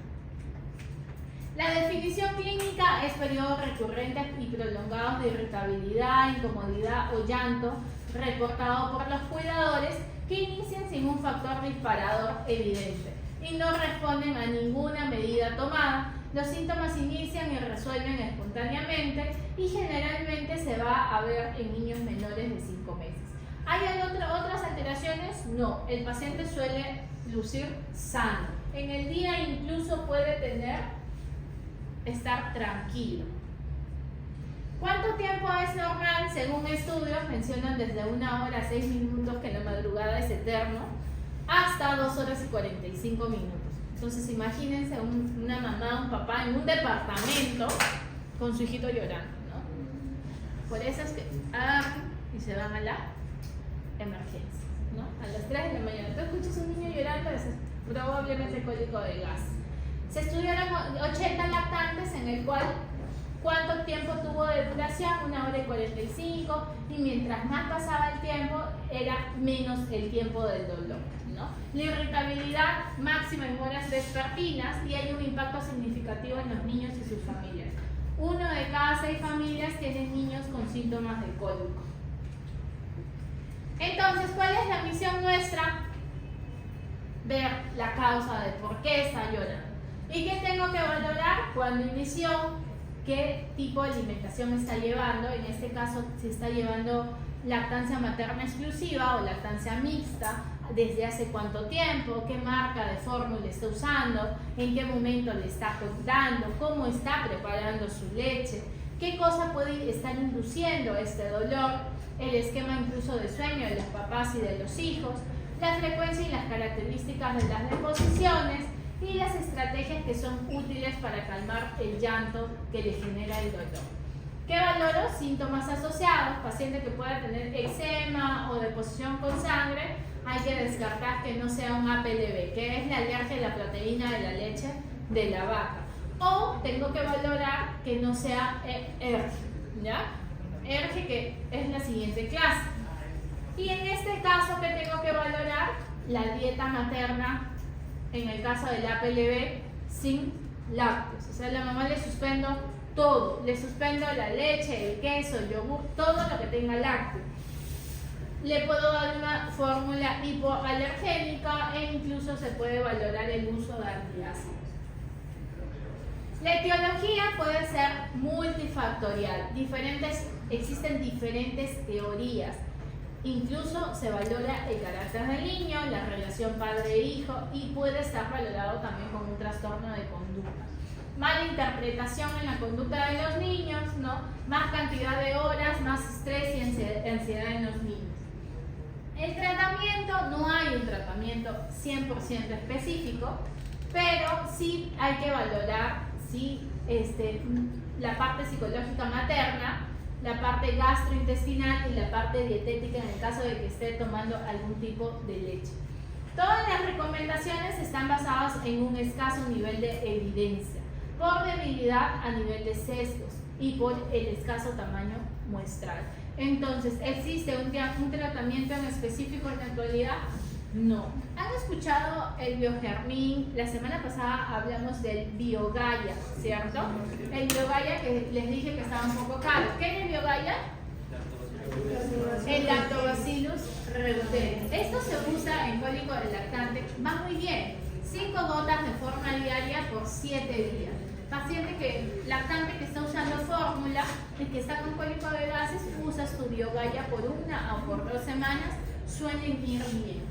La definición clínica es periodos recurrentes y prolongados de irritabilidad, incomodidad o llanto reportado por los cuidadores que inician sin un factor disparador evidente y no responden a ninguna medida tomada. Los síntomas inician y resuelven espontáneamente y generalmente se va a ver en niños menores de 5 meses. ¿Hay otras alteraciones? No, el paciente suele lucir sano. En el día incluso puede estar tranquilo. ¿Cuánto tiempo es normal? Según estudios mencionan desde 1 hora 6 minutos, que la madrugada es eterno, hasta 2 horas y 45 minutos. Entonces imagínense una mamá, un papá en un departamento con su hijito llorando, ¿no? Por eso es que y se van a la emergencia, ¿no? A las 3 de la mañana. Tú escuchas a un niño llorando, es probablemente cólico de gas. Se estudiaron 80 lactantes en el cual ¿cuánto tiempo tuvo de duración? 1 hora y 45, y mientras más pasaba el tiempo, era menos el tiempo del dolor, ¿no? La irritabilidad máxima en horas vespertinas, y hay un impacto significativo en los niños y sus familias. 1 de cada 6 familias tienen niños con síntomas de cólico. Entonces, ¿cuál es la misión nuestra? Ver la causa de por qué está llorando. ¿Y qué tengo que valorar? Cuando inició, qué tipo de alimentación está llevando. En este caso, si está llevando lactancia materna exclusiva o lactancia mixta, desde hace cuánto tiempo, qué marca de fórmula está usando, en qué momento le está dando, cómo está preparando su leche, qué cosa puede estar induciendo este dolor, el esquema incluso de sueño de los papás y de los hijos, la frecuencia y las características de las deposiciones, y las estrategias que son útiles para calmar el llanto que le genera el dolor. ¿Qué valoro? Síntomas asociados, paciente que pueda tener eczema o deposición con sangre, hay que descartar que no sea un APLB, que es la alergia a la proteína de la leche de la vaca. O tengo que valorar que no sea ERGE, ¿ya? ERGE, que es la siguiente clase. Y en este caso, ¿qué tengo que valorar? La dieta materna, en el caso del APLB, sin lácteos. O sea, a la mamá le suspendo todo. Le suspendo la leche, el queso, el yogur, todo lo que tenga lácteo. Le puedo dar una fórmula hipoalergénica e incluso se puede valorar el uso de antiácidos. La etiología puede ser multifactorial. Existen diferentes teorías. Incluso se valora el carácter del niño, la relación padre-hijo, y puede estar valorado también como un trastorno de conducta. Mala interpretación en la conducta de los niños, ¿no? Más cantidad de horas, más estrés y ansiedad en los niños. El tratamiento, no hay un tratamiento 100% específico, pero sí hay que valorar la parte psicológica materna, la parte gastrointestinal y la parte dietética en el caso de que esté tomando algún tipo de leche. Todas las recomendaciones están basadas en un escaso nivel de evidencia, por debilidad a nivel de sesgos y por el escaso tamaño muestral. Entonces, ¿existe un tratamiento en específico en la actualidad? No. ¿Han escuchado el Biogermin? La semana pasada hablamos del Biogaya, ¿cierto? El Biogaya, que les dije que estaba un poco caro. ¿Qué es el Biogaya? El Lactobacillus reuteri. Esto se usa en cólico del lactante. Va muy bien. 5 gotas de forma diaria por 7 días. Paciente lactante que está usando fórmula y que está con cólico de gases, usas tu Biogaya por 1 o por 2 semanas, suelen ir bien.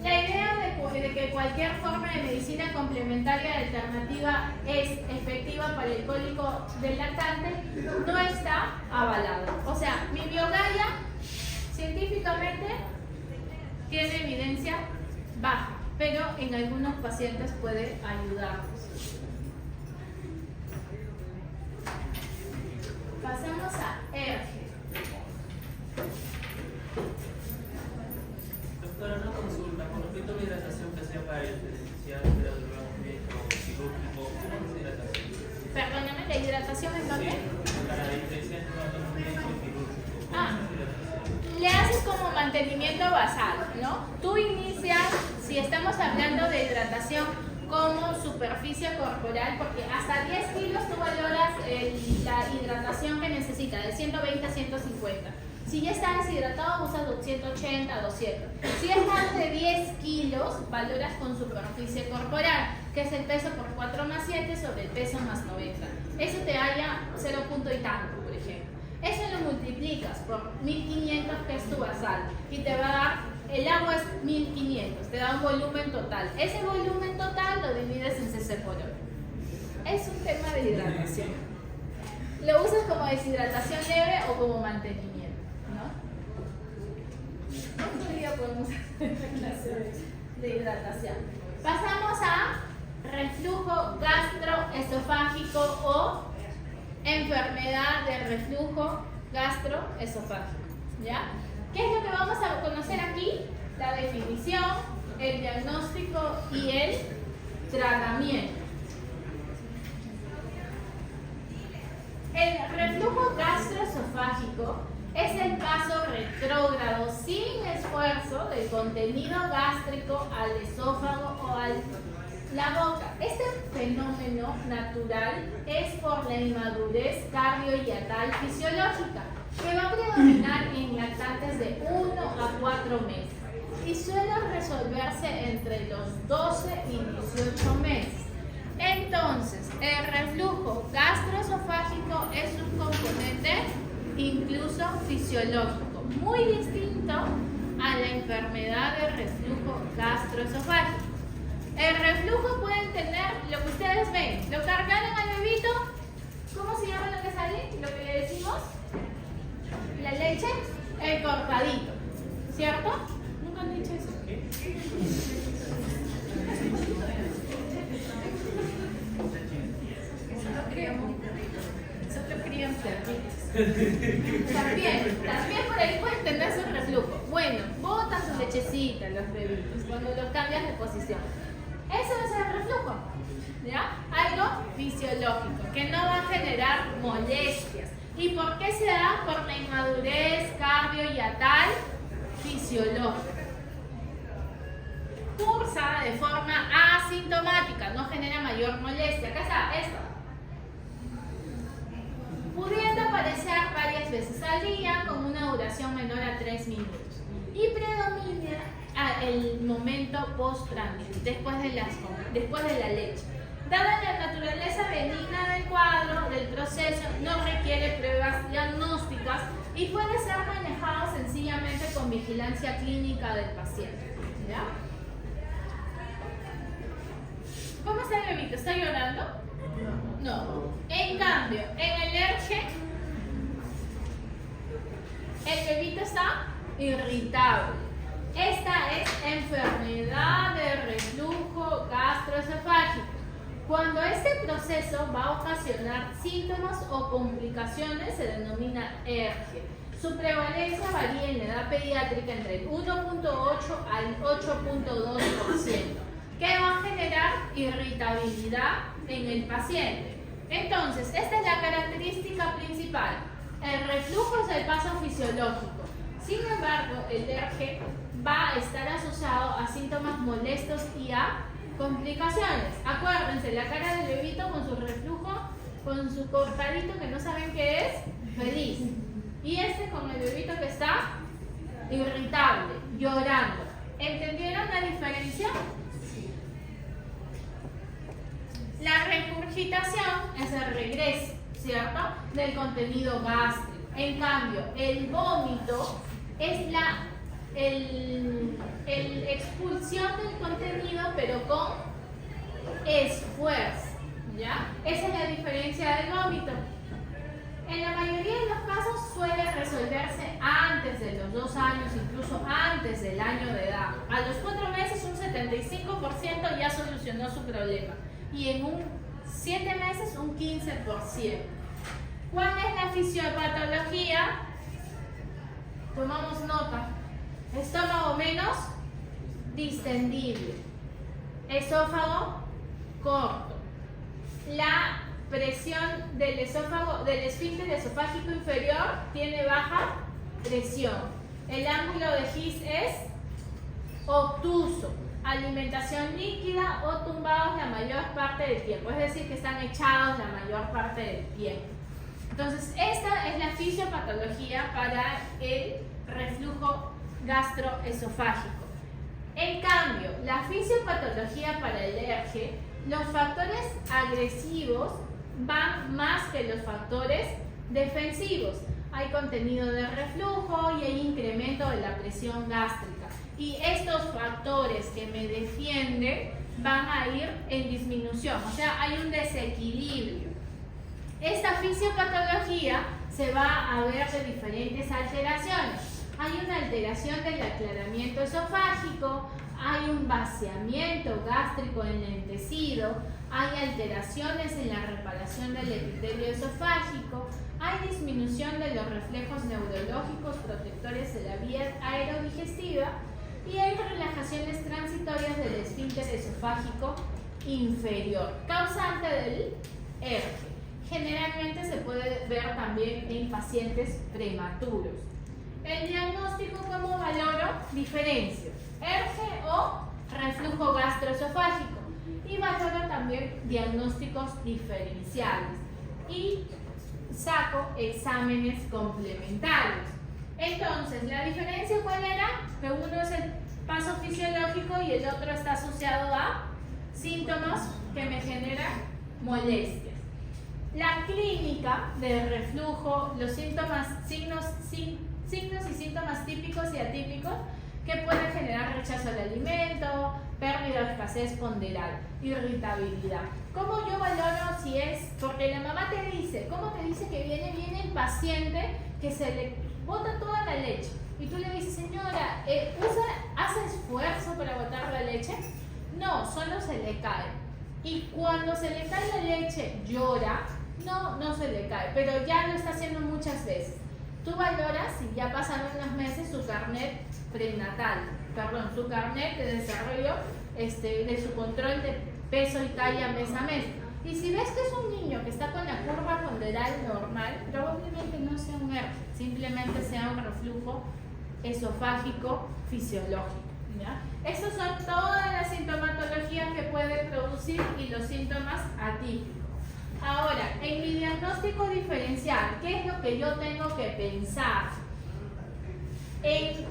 La idea de que cualquier forma de medicina complementaria alternativa es efectiva para el cólico del lactante no está avalado. O sea, mi Biogaya científicamente tiene evidencia baja, pero en algunos pacientes puede ayudarnos. Pasamos a ERGE. Doctora, una consulta con respecto a la hidratación que sea para diferenciar entre el médico quirúrgico. ¿Cómo es la hidratación? Perdóname, ¿la hidratación es dónde? Para diferenciar entre un médico quirúrgico. Le haces como mantenimiento basal, ¿no? Tú inicias, si estamos hablando de hidratación como superficie corporal, porque hasta 10 kilos tú valoras la hidratación que necesitas, de 120 a 150. Si ya estás deshidratado, usas 180, 200. Si es más de 10 kilos, valoras con superficie corporal, que es el peso por 4 más 7 sobre el peso más 90. Eso te halla 0 punto y tanto, por ejemplo. Eso lo multiplicas por 1500, que es tu basal, y te va a dar El agua es 1500, te da un volumen total. Ese volumen total lo divides en cc por hora. Es un tema de hidratación. Lo usas como deshidratación leve o como mantenimiento, ¿no? Otro día podemos hacer clase de hidratación. Pasamos a reflujo gastroesofágico o enfermedad de reflujo gastroesofágico, ¿ya? ¿Qué es lo que vamos a conocer aquí? La definición, el diagnóstico y el tratamiento. El reflujo gastroesofágico es el paso retrógrado sin esfuerzo del contenido gástrico al esófago o a la boca. Este fenómeno natural es por la inmadurez cardiohiatal fisiológica que va a predominar en lactantes de 1 a 4 meses y suele resolverse entre los 12 y 18 meses. Entonces, el reflujo gastroesofágico es un componente incluso fisiológico, muy distinto a la enfermedad de reflujo gastroesofágico. El reflujo pueden tener lo que ustedes ven, lo cargaron al bebito, ¿cómo se llama lo que sale? Lo que le decimos, la leche, el cortadito, ¿cierto? ¿Nunca han dicho eso? Nosotros criamos perritos. También por ahí pueden tener su reflujo. Bueno, botan su lechecita los bebitos cuando los cambias de posición. Eso es el reflujo, ¿ya? Algo fisiológico, que no va a generar molestias. ¿Y por qué se da? Por la inmadurez cardiohiatal fisiológica. Cursa de forma asintomática, no genera mayor molestia. Acá está, esto. Pudiendo aparecer varias veces al día con una duración menor a 3 minutos. Y predomina el momento postprandial, después de la leche. Dada la naturaleza benigna del cuadro, del proceso, no requiere pruebas diagnósticas y puede ser manejado sencillamente con vigilancia clínica del paciente, ¿ya? ¿Cómo está el bebito? ¿Está llorando? No. En cambio, en el ERGE, el bebito está irritable. Esta es enfermedad de reflujo gastroesofágico. Cuando este proceso va a ocasionar síntomas o complicaciones, se denomina ERGE. Su prevalencia varía en la edad pediátrica entre el 1.8 al 8.2%, que va a generar irritabilidad en el paciente. Entonces, esta es la característica principal. El reflujo es el paso fisiológico. Sin embargo, el ERGE va a estar asociado a síntomas molestos y a complicaciones. Acuérdense, la cara del bebito con su reflujo, con su cortadito que no saben qué es, feliz. Y este con el bebito que está irritable, llorando. ¿Entendieron la diferencia? La regurgitación es el regreso, ¿cierto?, del contenido gástrico. En cambio, el vómito es la expulsión del contenido, pero con esfuerzo, ¿ya? Esa es la diferencia del vómito. En la mayoría de los casos suele resolverse antes de los 2 años, incluso antes del año de edad. A los 4 meses un 75% ya solucionó su problema y en 7 meses un 15%. ¿Cuál es la fisiopatología? Tomamos nota. Estómago menos distendible, esófago corto. La presión del esófago, del esfínter esofágico inferior, tiene baja presión. El ángulo de His es obtuso. Alimentación líquida o tumbados la mayor parte del tiempo, es decir, que están echados la mayor parte del tiempo. Entonces, esta es la fisiopatología para el reflujo gastroesofágico. En cambio, la fisiopatología para el ERGE, los factores agresivos van más que los factores defensivos. Hay contenido de reflujo y hay incremento de la presión gástrica. y estos factores que me defienden van a ir en disminución, o sea, hay un desequilibrio. Esta fisiopatología se va a ver de diferentes alteraciones. Hay una alteración del aclaramiento esofágico, hay un vaciamiento gástrico enlentecido, hay alteraciones en la reparación del epitelio esofágico, hay disminución de los reflejos neurológicos protectores de la vía aerodigestiva y hay relajaciones transitorias del esfínter esofágico inferior, causante del ERGE. Generalmente se puede ver también en pacientes prematuros. El diagnóstico, ¿cómo valoro? Diferencio, ERGE o reflujo gastroesofágico, y valoro también diagnósticos diferenciales y saco exámenes complementarios. Entonces, ¿la diferencia cuál era? Que uno es el paso fisiológico y el otro está asociado a síntomas que me generan molestias. La clínica de reflujo, los síntomas, signos y síntomas típicos y atípicos que pueden generar rechazo al alimento, pérdida o escasez ponderal, irritabilidad. ¿Cómo yo valoro si es? Porque la mamá te dice, ¿cómo te dice que viene el paciente que se le bota toda la leche? Y tú le dices, señora, ¿hace esfuerzo para botar la leche? No, solo se le cae. Y cuando se le cae la leche, llora. No se le cae, pero ya lo está haciendo muchas veces. Tú valoras si ya pasaron unos meses su carnet prenatal, su carnet de desarrollo de su control de peso y talla mes a mes. Y si ves que es un niño que está con la curva ponderal normal, probablemente no sea un ERGE, simplemente sea un reflujo esofágico fisiológico. ¿Ya? Estas son todas las sintomatologías que puede producir y los síntomas atípicos. Ahora, en mi diagnóstico diferencial, ¿qué es lo que yo tengo que pensar? En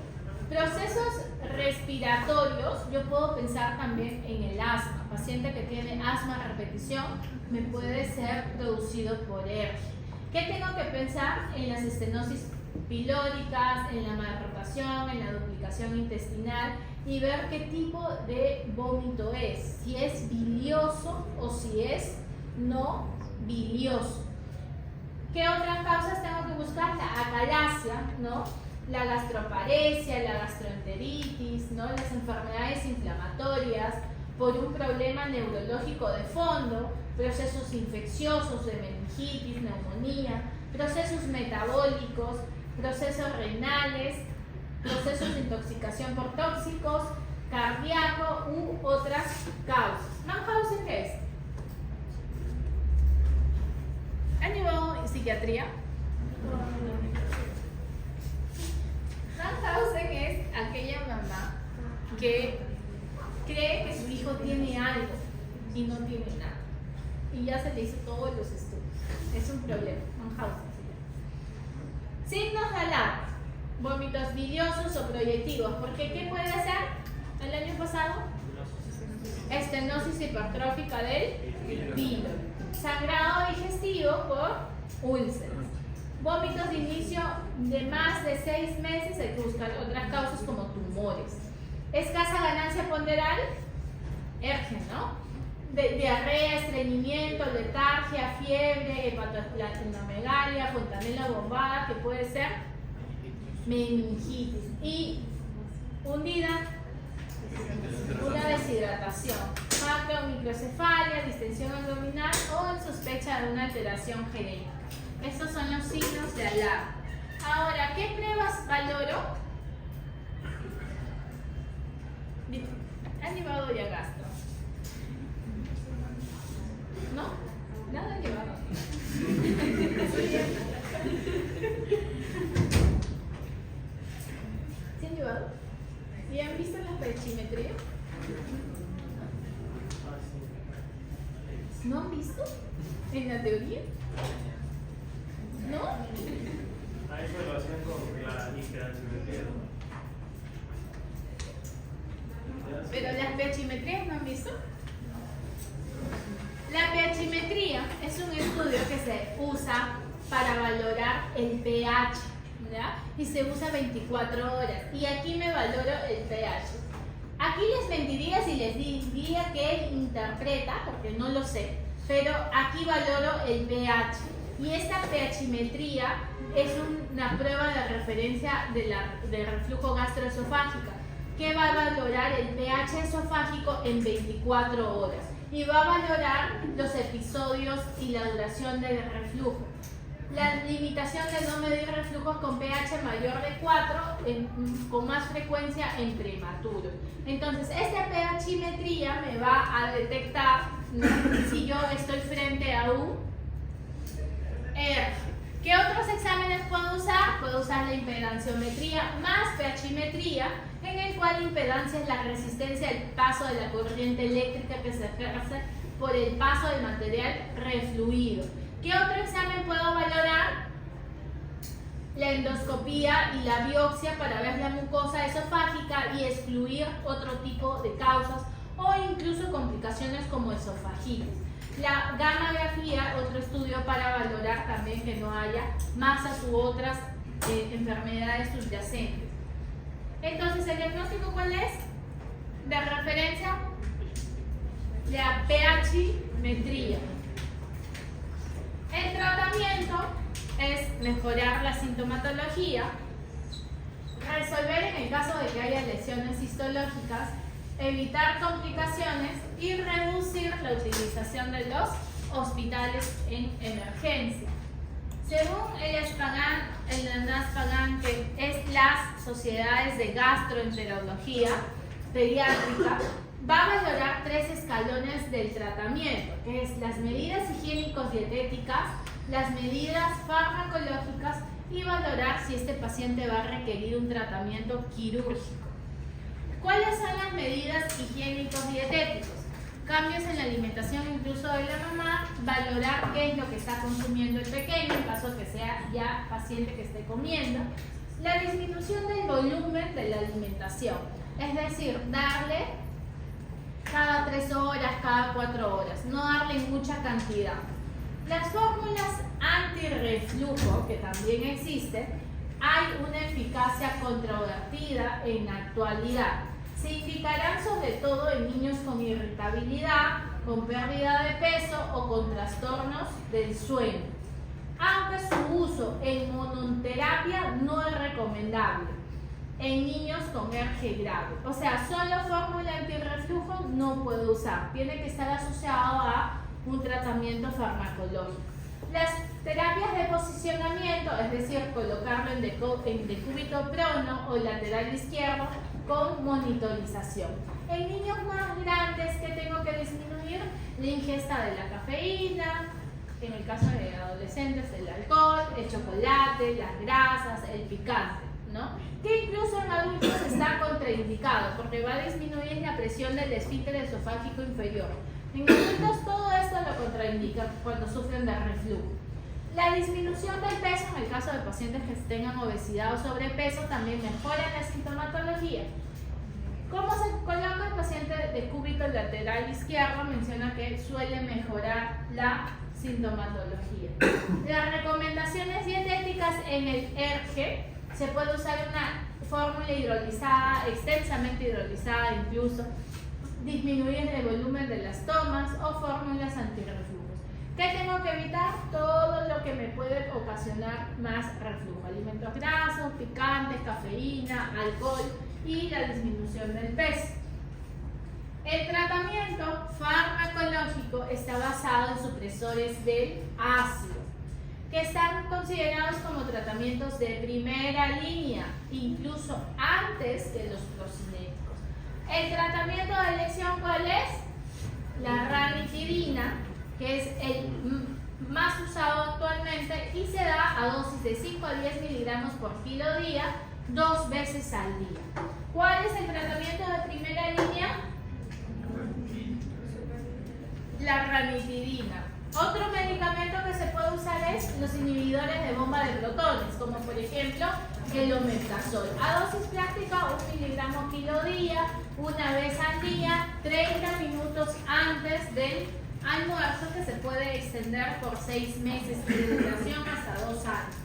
procesos respiratorios, yo puedo pensar también en el asma. Paciente que tiene asma a repetición me puede ser producido por ERGE. ¿Qué tengo que pensar? En las estenosis pilóricas, en la malrotación, en la duplicación intestinal y ver qué tipo de vómito es, si es bilioso o si es no bilioso. ¿Qué otras causas tengo que buscar? La acalasia, ¿no? La gastroparesia, la gastroenteritis, ¿no? Las enfermedades inflamatorias por un problema neurológico de fondo, procesos infecciosos de meningitis, neumonía, procesos metabólicos, procesos renales, procesos de intoxicación por tóxicos, cardíaco u otras causas. ¿Mannhausen qué es? ¿Han llevado psiquiatría? Mannhausen es aquella mamá que cree que su hijo tiene algo y no tiene nada. Y ya se le hizo todos los estudios. Es un problema. Mannhausen se llama. Signos de alarma. Vómitos biliosos o proyectivos. Porque ¿qué puede ser? El año pasado, estenosis hipertrófica del píloro. Sangrado digestivo por úlceras. Vómitos de inicio de más de 6 meses, hay que buscar otras causas como tumores. Escasa ganancia ponderal, ERGE, ¿no? Diarrea, estreñimiento, letargia, fiebre, hepatoplastinomagalia, fontanela bombada, que puede ser meningitis. Y hundida, una deshidratación, macro o microcefalia, distensión abdominal o en sospecha de una alteración genética. Estos son los signos de alarma. Ahora, ¿qué pruebas valoro? ¿Han llevado ya gastro? ¿No? Nada han llevado. ¿Sí han llevado? ¿Y han visto la pechimetría? ¿No han visto? ¿En la teoría? ¿No? A eso lo hacían con la hiperantimetría, ¿no? Pero las pH-metrías no han visto. La pH-metría es un estudio que se usa para valorar el pH ¿ya? Y se usa 24 horas. Y aquí me valoro el pH. Aquí les mentiría si les diría que él interpreta, porque no lo sé, pero aquí valoro el pH. Y esta pHimetría es una prueba de referencia de reflujo gastroesofágica, que va a valorar el pH esofágico en 24 horas. Y va a valorar los episodios y la duración del reflujo. La limitación de no medir reflujos con pH mayor de 4 con más frecuencia en prematuro. Entonces, esta pHimetría me va a detectar, ¿no?, si yo estoy frente a un ERG. ¿Qué otros exámenes puedo usar? Puedo usar la impedanciometría más pHimetría, en el cual impedancia es la resistencia al paso de la corriente eléctrica que se ejerce por el paso del material refluido. ¿Qué otro examen puedo valorar? La endoscopía y la biopsia para ver la mucosa esofágica y excluir otro tipo de causas o incluso complicaciones como esofagitis. La gammagrafía, otro estudio para valorar también que no haya masas u otras enfermedades subyacentes. Entonces, ¿el diagnóstico cuál es? De referencia, la pHimetría. El tratamiento es mejorar la sintomatología, resolver en el caso de que haya lesiones histológicas, evitar complicaciones y reducir la utilización de los hospitales en emergencia. Según el NASPAGAN, que es las sociedades de gastroenterología pediátrica, va a valorar 3 escalones del tratamiento, que es las medidas higiénico-dietéticas, las medidas farmacológicas y valorar si este paciente va a requerir un tratamiento quirúrgico. ¿Cuáles son las medidas higiénico-dietéticas? Cambios en la alimentación incluso de la mamá, valorar qué es lo que está consumiendo el pequeño, en caso que sea ya paciente que esté comiendo. La disminución del volumen de la alimentación, es decir, darle cada 3 horas, cada 4 horas, no darle mucha cantidad. Las fórmulas antirreflujo, que también existen, hay una eficacia controvertida en la actualidad. Se indicarán sobre todo en niños con irritabilidad, con pérdida de peso o con trastornos del sueño, aunque su uso en monoterapia no es recomendable en niños con ERG grave. O sea, solo fórmula antirreflujo no puede usar, tiene que estar asociado a un tratamiento farmacológico. Las terapias de posicionamiento, es decir, colocarlo en decúbito prono o lateral izquierdo con monitorización. En niños más grandes, que tengo que disminuir la ingesta de la cafeína, en el caso de adolescentes, el alcohol, el chocolate, las grasas, el picante, ¿no? Que incluso en adultos está contraindicado porque va a disminuir la presión del esfínter esofágico inferior. En adultos todo esto lo contraindica cuando sufren de reflujo. La disminución del peso, en el caso de pacientes que tengan obesidad o sobrepeso, también mejora la sintomatología. ¿Cómo se coloca el paciente de cúbito lateral izquierdo? Menciona que suele mejorar la sintomatología. Las recomendaciones dietéticas en el ERG: se puede usar una fórmula hidrolizada, extensamente hidrolizada incluso, disminuir el volumen de las tomas o fórmulas antirreflujos. ¿Qué tengo que evitar? Todo lo que me puede ocasionar más reflujo: alimentos grasos, picantes, cafeína, alcohol y la disminución del peso. El tratamiento farmacológico está basado en supresores del ácido, que están considerados como tratamientos de primera línea, incluso antes que los procinéticos. El tratamiento de elección, ¿cuál es? La ranitidina, que es el más usado actualmente y se da a dosis de 5 a 10 miligramos por kilo día, 2 veces al día. ¿Cuál es el tratamiento de primera línea? La ranitidina. Otro medicamento que se puede usar es los inhibidores de bomba de protones, como por ejemplo el omeprazol. A dosis práctica, 1 miligramo kilo día, una vez al día, 30 minutos antes del almuerzo, que se puede extender por 6 meses de duración hasta 2 años.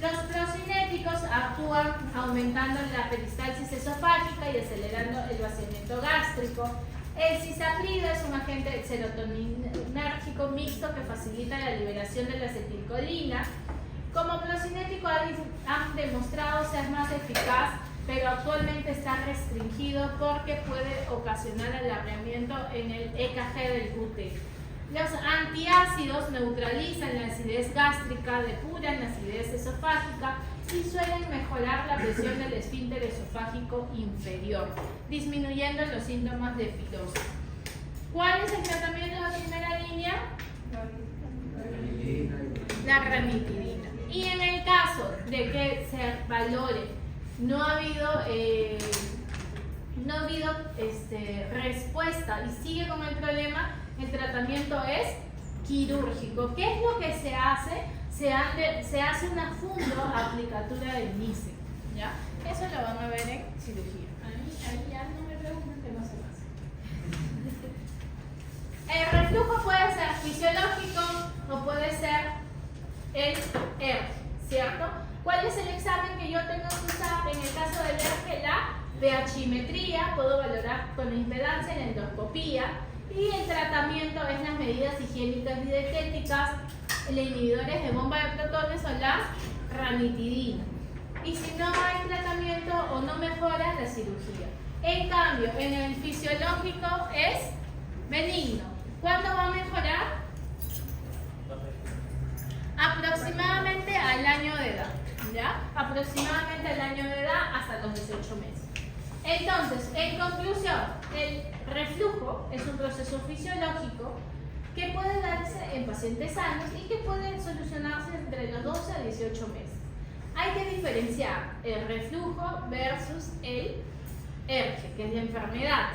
Los procinéticos actúan aumentando la peristalsis esofágica y acelerando el vaciamiento gástrico. El cisaprida es un agente serotoninérgico mixto que facilita la liberación de la acetilcolina. Como procinético han demostrado ser más eficaz, pero actualmente está restringido porque puede ocasionar alargamiento en el EKG del glúteo. Los antiácidos neutralizan la acidez gástrica, depuran la acidez esofágica y suelen mejorar la presión del esfínter esofágico inferior, disminuyendo los síntomas de filosis. ¿Cuál es el tratamiento de primera línea? La ranitidina. Y en el caso de que se valore, no ha habido respuesta y sigue con el problema, el tratamiento es quirúrgico. ¿Qué es lo que se hace? Se hace una fundoaplicatura del NICE, ¿ya? Eso lo van a ver en cirugía. Ahí ya no me pregunten que no se hace. El reflujo puede ser fisiológico o puede ser el ERG, ¿cierto? ¿Cuál es el examen que yo tengo que usar en el caso del ERG? La pHimetría, puedo valorar con la impedancia, la endoscopía. Y el tratamiento es las medidas higiénicas y dietéticas, los inhibidores de bomba de protones o la ranitidina. Y si no hay tratamiento o no mejora, la cirugía. En cambio, en el fisiológico es benigno. ¿Cuándo va a mejorar? Aproximadamente al año de edad, ¿ya? Aproximadamente al año de edad hasta los 18 meses. Entonces, en conclusión, el reflujo es un proceso fisiológico que puede darse en pacientes sanos y que puede solucionarse entre los 12 a 18 meses. Hay que diferenciar el reflujo versus el ERG, que es la enfermedad.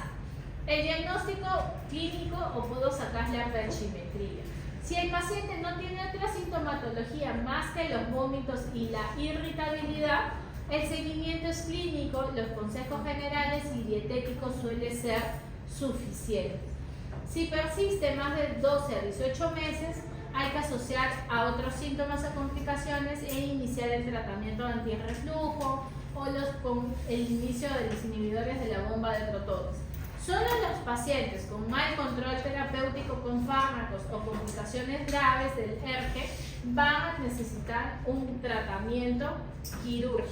El diagnóstico clínico o puedo sacar la pHimetría. Si el paciente no tiene otra sintomatología más que los vómitos y la irritabilidad, el seguimiento es clínico, los consejos generales y dietéticos suelen ser suficientes. Si persiste más de 12 a 18 meses, hay que asociar a otros síntomas o complicaciones e iniciar el tratamiento antirreflujo o con el inicio de los inhibidores de la bomba de protones. Solo los pacientes con mal control terapéutico con fármacos o complicaciones graves del ERG van a necesitar un tratamiento quirúrgico.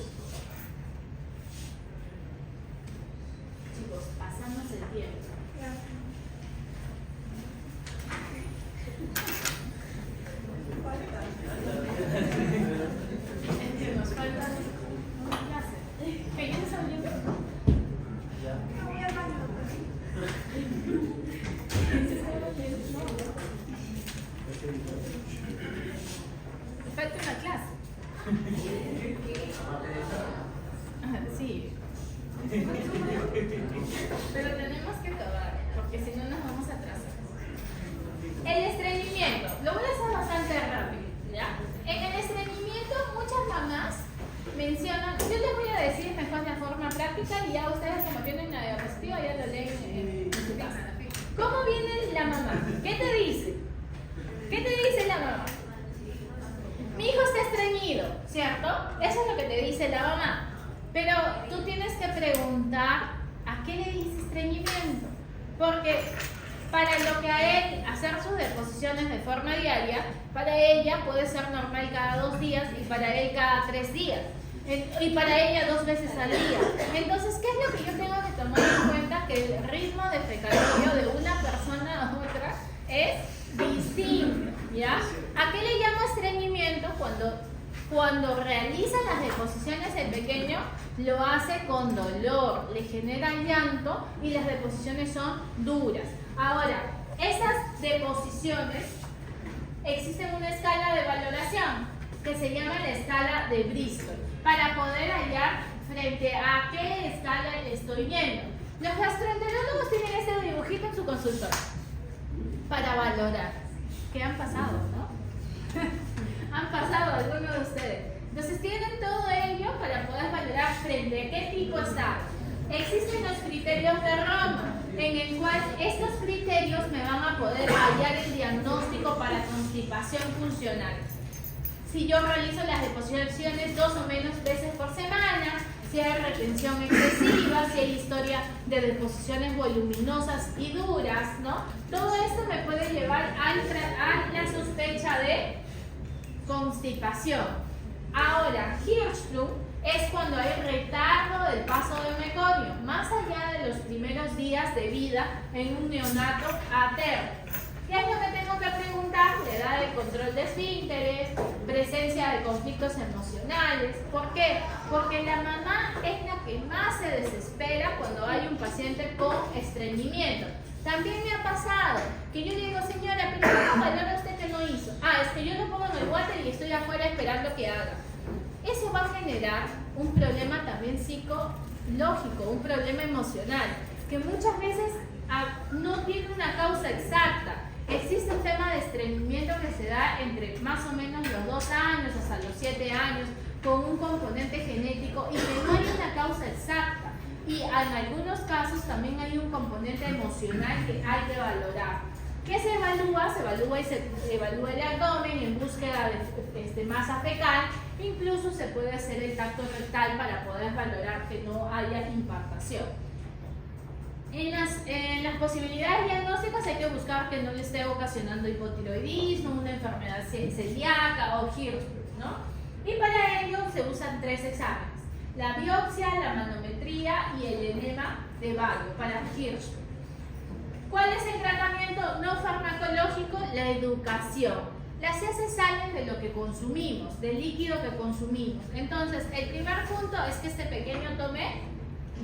Chicos, pasamos el tiempo. Es que nos falta una clase. ¿Qué quieres abrir? Falta una clase. Sí. Pero tenemos que acabar, porque si no nos vamos a atrasar. El estreñimiento. Lo voy a hacer bastante rápido, ¿ya? En el estreñimiento, muchas mamás mencionan, yo les voy a decir mejor de forma práctica y ya ustedes como tienen la diapositiva ya lo leen en su casa. ¿Cómo viene la mamá? ¿Qué te dice? ¿Qué te dice la mamá? Mi hijo está estreñido, ¿cierto? Eso es lo que te dice la mamá. Pero tú tienes que preguntar ¿a qué le dice estreñimiento? Porque para lo que a él hacer sus deposiciones de forma diaria, para ella puede ser normal cada 2 días y para él cada 3 días. Y para ella 2 veces al día. Entonces, ¿qué es lo que yo tengo que tomar en cuenta? Que el ritmo defecatorio de una persona a otra es distinto, ¿ya? ¿A qué le llamo estreñimiento? Cuando realiza las deposiciones el pequeño, lo hace con dolor, le genera llanto y las deposiciones son duras. Ahora, esas deposiciones, existe una escala de valoración que se llama la escala de Bristol, para poder hallar frente a qué escala estoy viendo. Los gastroenterólogos tienen este dibujito en su consultorio para valorar. ¿Qué han pasado, no? Han pasado algunos de ustedes. Entonces tienen todo ello para poder valorar frente a qué tipo está. Existen los criterios de Roma, en el cual estos criterios me van a poder hallar el diagnóstico para constipación funcional. si yo realizo las deposiciones 2 o menos veces por semana, si hay retención excesiva, si hay historia de deposiciones voluminosas y duras, ¿no? Todo esto me puede llevar a la sospecha de constipación. Ahora, Hirschsprung es cuando hay retardo del paso de meconio, más allá de los primeros días de vida en un neonato a termo. ¿Qué es lo que tengo que preguntar? La edad de control de esfínteres, presencia de conflictos emocionales. ¿Por qué? Porque la mamá es la que más se desespera cuando hay un paciente con estreñimiento. También me ha pasado que yo le digo, señora, pero ¿cómo valora usted que no hizo? Ah, es que yo lo pongo en el water y estoy afuera esperando que haga. Eso va a generar un problema también psicológico, un problema emocional, que muchas veces no tiene una causa exacta. Existe un tema de estreñimiento que se da entre más o menos los 2 años hasta los 7 años, con un componente genético y que no hay una causa exacta. Y en algunos casos también hay un componente emocional que hay que valorar. ¿Qué se evalúa? Se evalúa y se evalúa el abdomen en búsqueda de masa fecal. Incluso se puede hacer el tacto rectal para poder valorar que no haya impactación. En las posibilidades diagnósticas hay que buscar que no le esté ocasionando hipotiroidismo, una enfermedad celíaca o Hirschsprung, ¿no? Y para ello se usan 3 exámenes: la biopsia, la manometría y el enema de Vago para Hirschsprung. ¿Cuál es el tratamiento no farmacológico? La educación. Las heces salen de lo que consumimos, del líquido que consumimos. Entonces, el primer punto es que este pequeño tome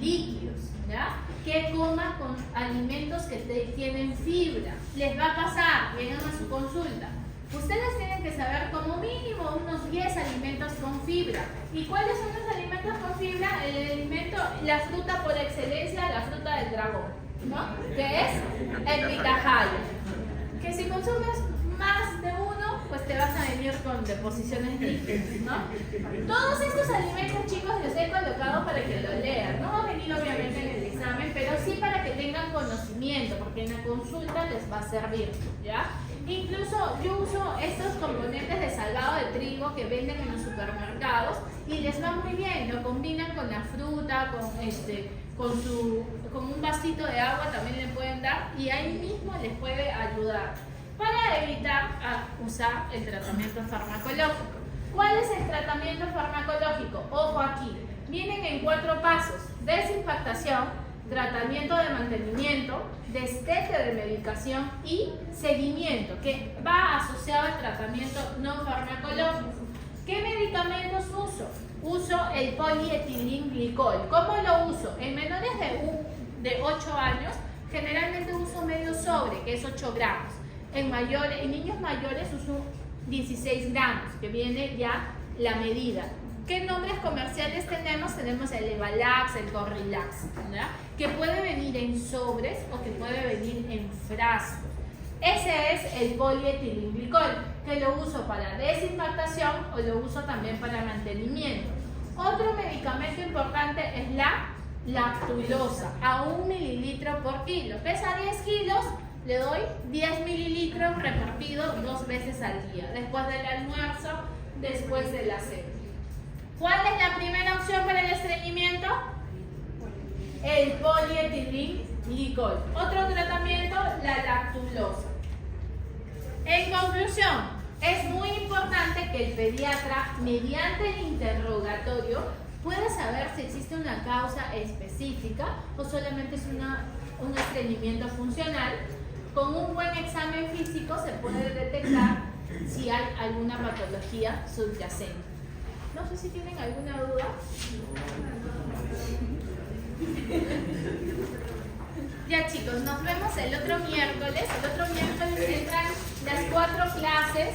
líquidos, ¿ya? Que coma con alimentos que tienen fibra. Les va a pasar, llegan a su consulta. Ustedes tienen que saber como mínimo unos 10 alimentos con fibra. ¿Y cuáles son los alimentos con fibra? El alimento, la fruta por excelencia, la fruta del dragón, ¿no? Que es el pitahaya. Que si consumes más de uno, pues te vas a venir con deposiciones líquidas, ¿no? Todos estos alimentos, chicos, los he colocado para que lo lean. No va a venir obviamente en el examen, pero sí para que tengan conocimiento, porque en la consulta les va a servir, ¿ya? Incluso yo uso estos componentes de salvado de trigo que venden en los supermercados y les va muy bien. Lo combinan con la fruta, con un vasito de agua también le pueden dar y ahí mismo les puede ayudar para evitar usar el tratamiento farmacológico. ¿Cuál es el tratamiento farmacológico? Ojo aquí, vienen en 4 pasos: desinfectación, tratamiento de mantenimiento, destete de medicación y seguimiento, que va asociado al tratamiento no farmacológico. ¿Qué medicamentos uso? Uso el polietilenglicol. ¿Cómo lo uso? En menores de 8 años, generalmente uso medio sobre, que es 8 gramos. En niños mayores uso 16 gramos, que viene ya la medida. ¿Qué nombres comerciales tenemos? Tenemos el Evalax, el Corrilax, ¿verdad? Que puede venir en sobres o que puede venir en frascos. Ese es el polietilenglicol, que lo uso para desinfectación o lo uso también para mantenimiento. Otro medicamento importante es la lactulosa, a 1 mililitro por kilo. Pesa 10 kilos, le doy 10 mililitros repartido 2 veces al día, después del almuerzo, después de la cena. ¿Cuál es la primera opción para el estreñimiento? El polietilenglicol. Otro tratamiento, la lactulosa. En conclusión, es muy importante que el pediatra, mediante el interrogatorio, pueda saber si existe una causa específica o solamente es un estreñimiento funcional. Con un buen examen físico se puede detectar si hay alguna patología subyacente. No sé si tienen alguna duda. Ya chicos, nos vemos el otro miércoles. El otro miércoles entran las 4 clases.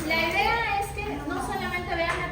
La idea es que no solamente vean la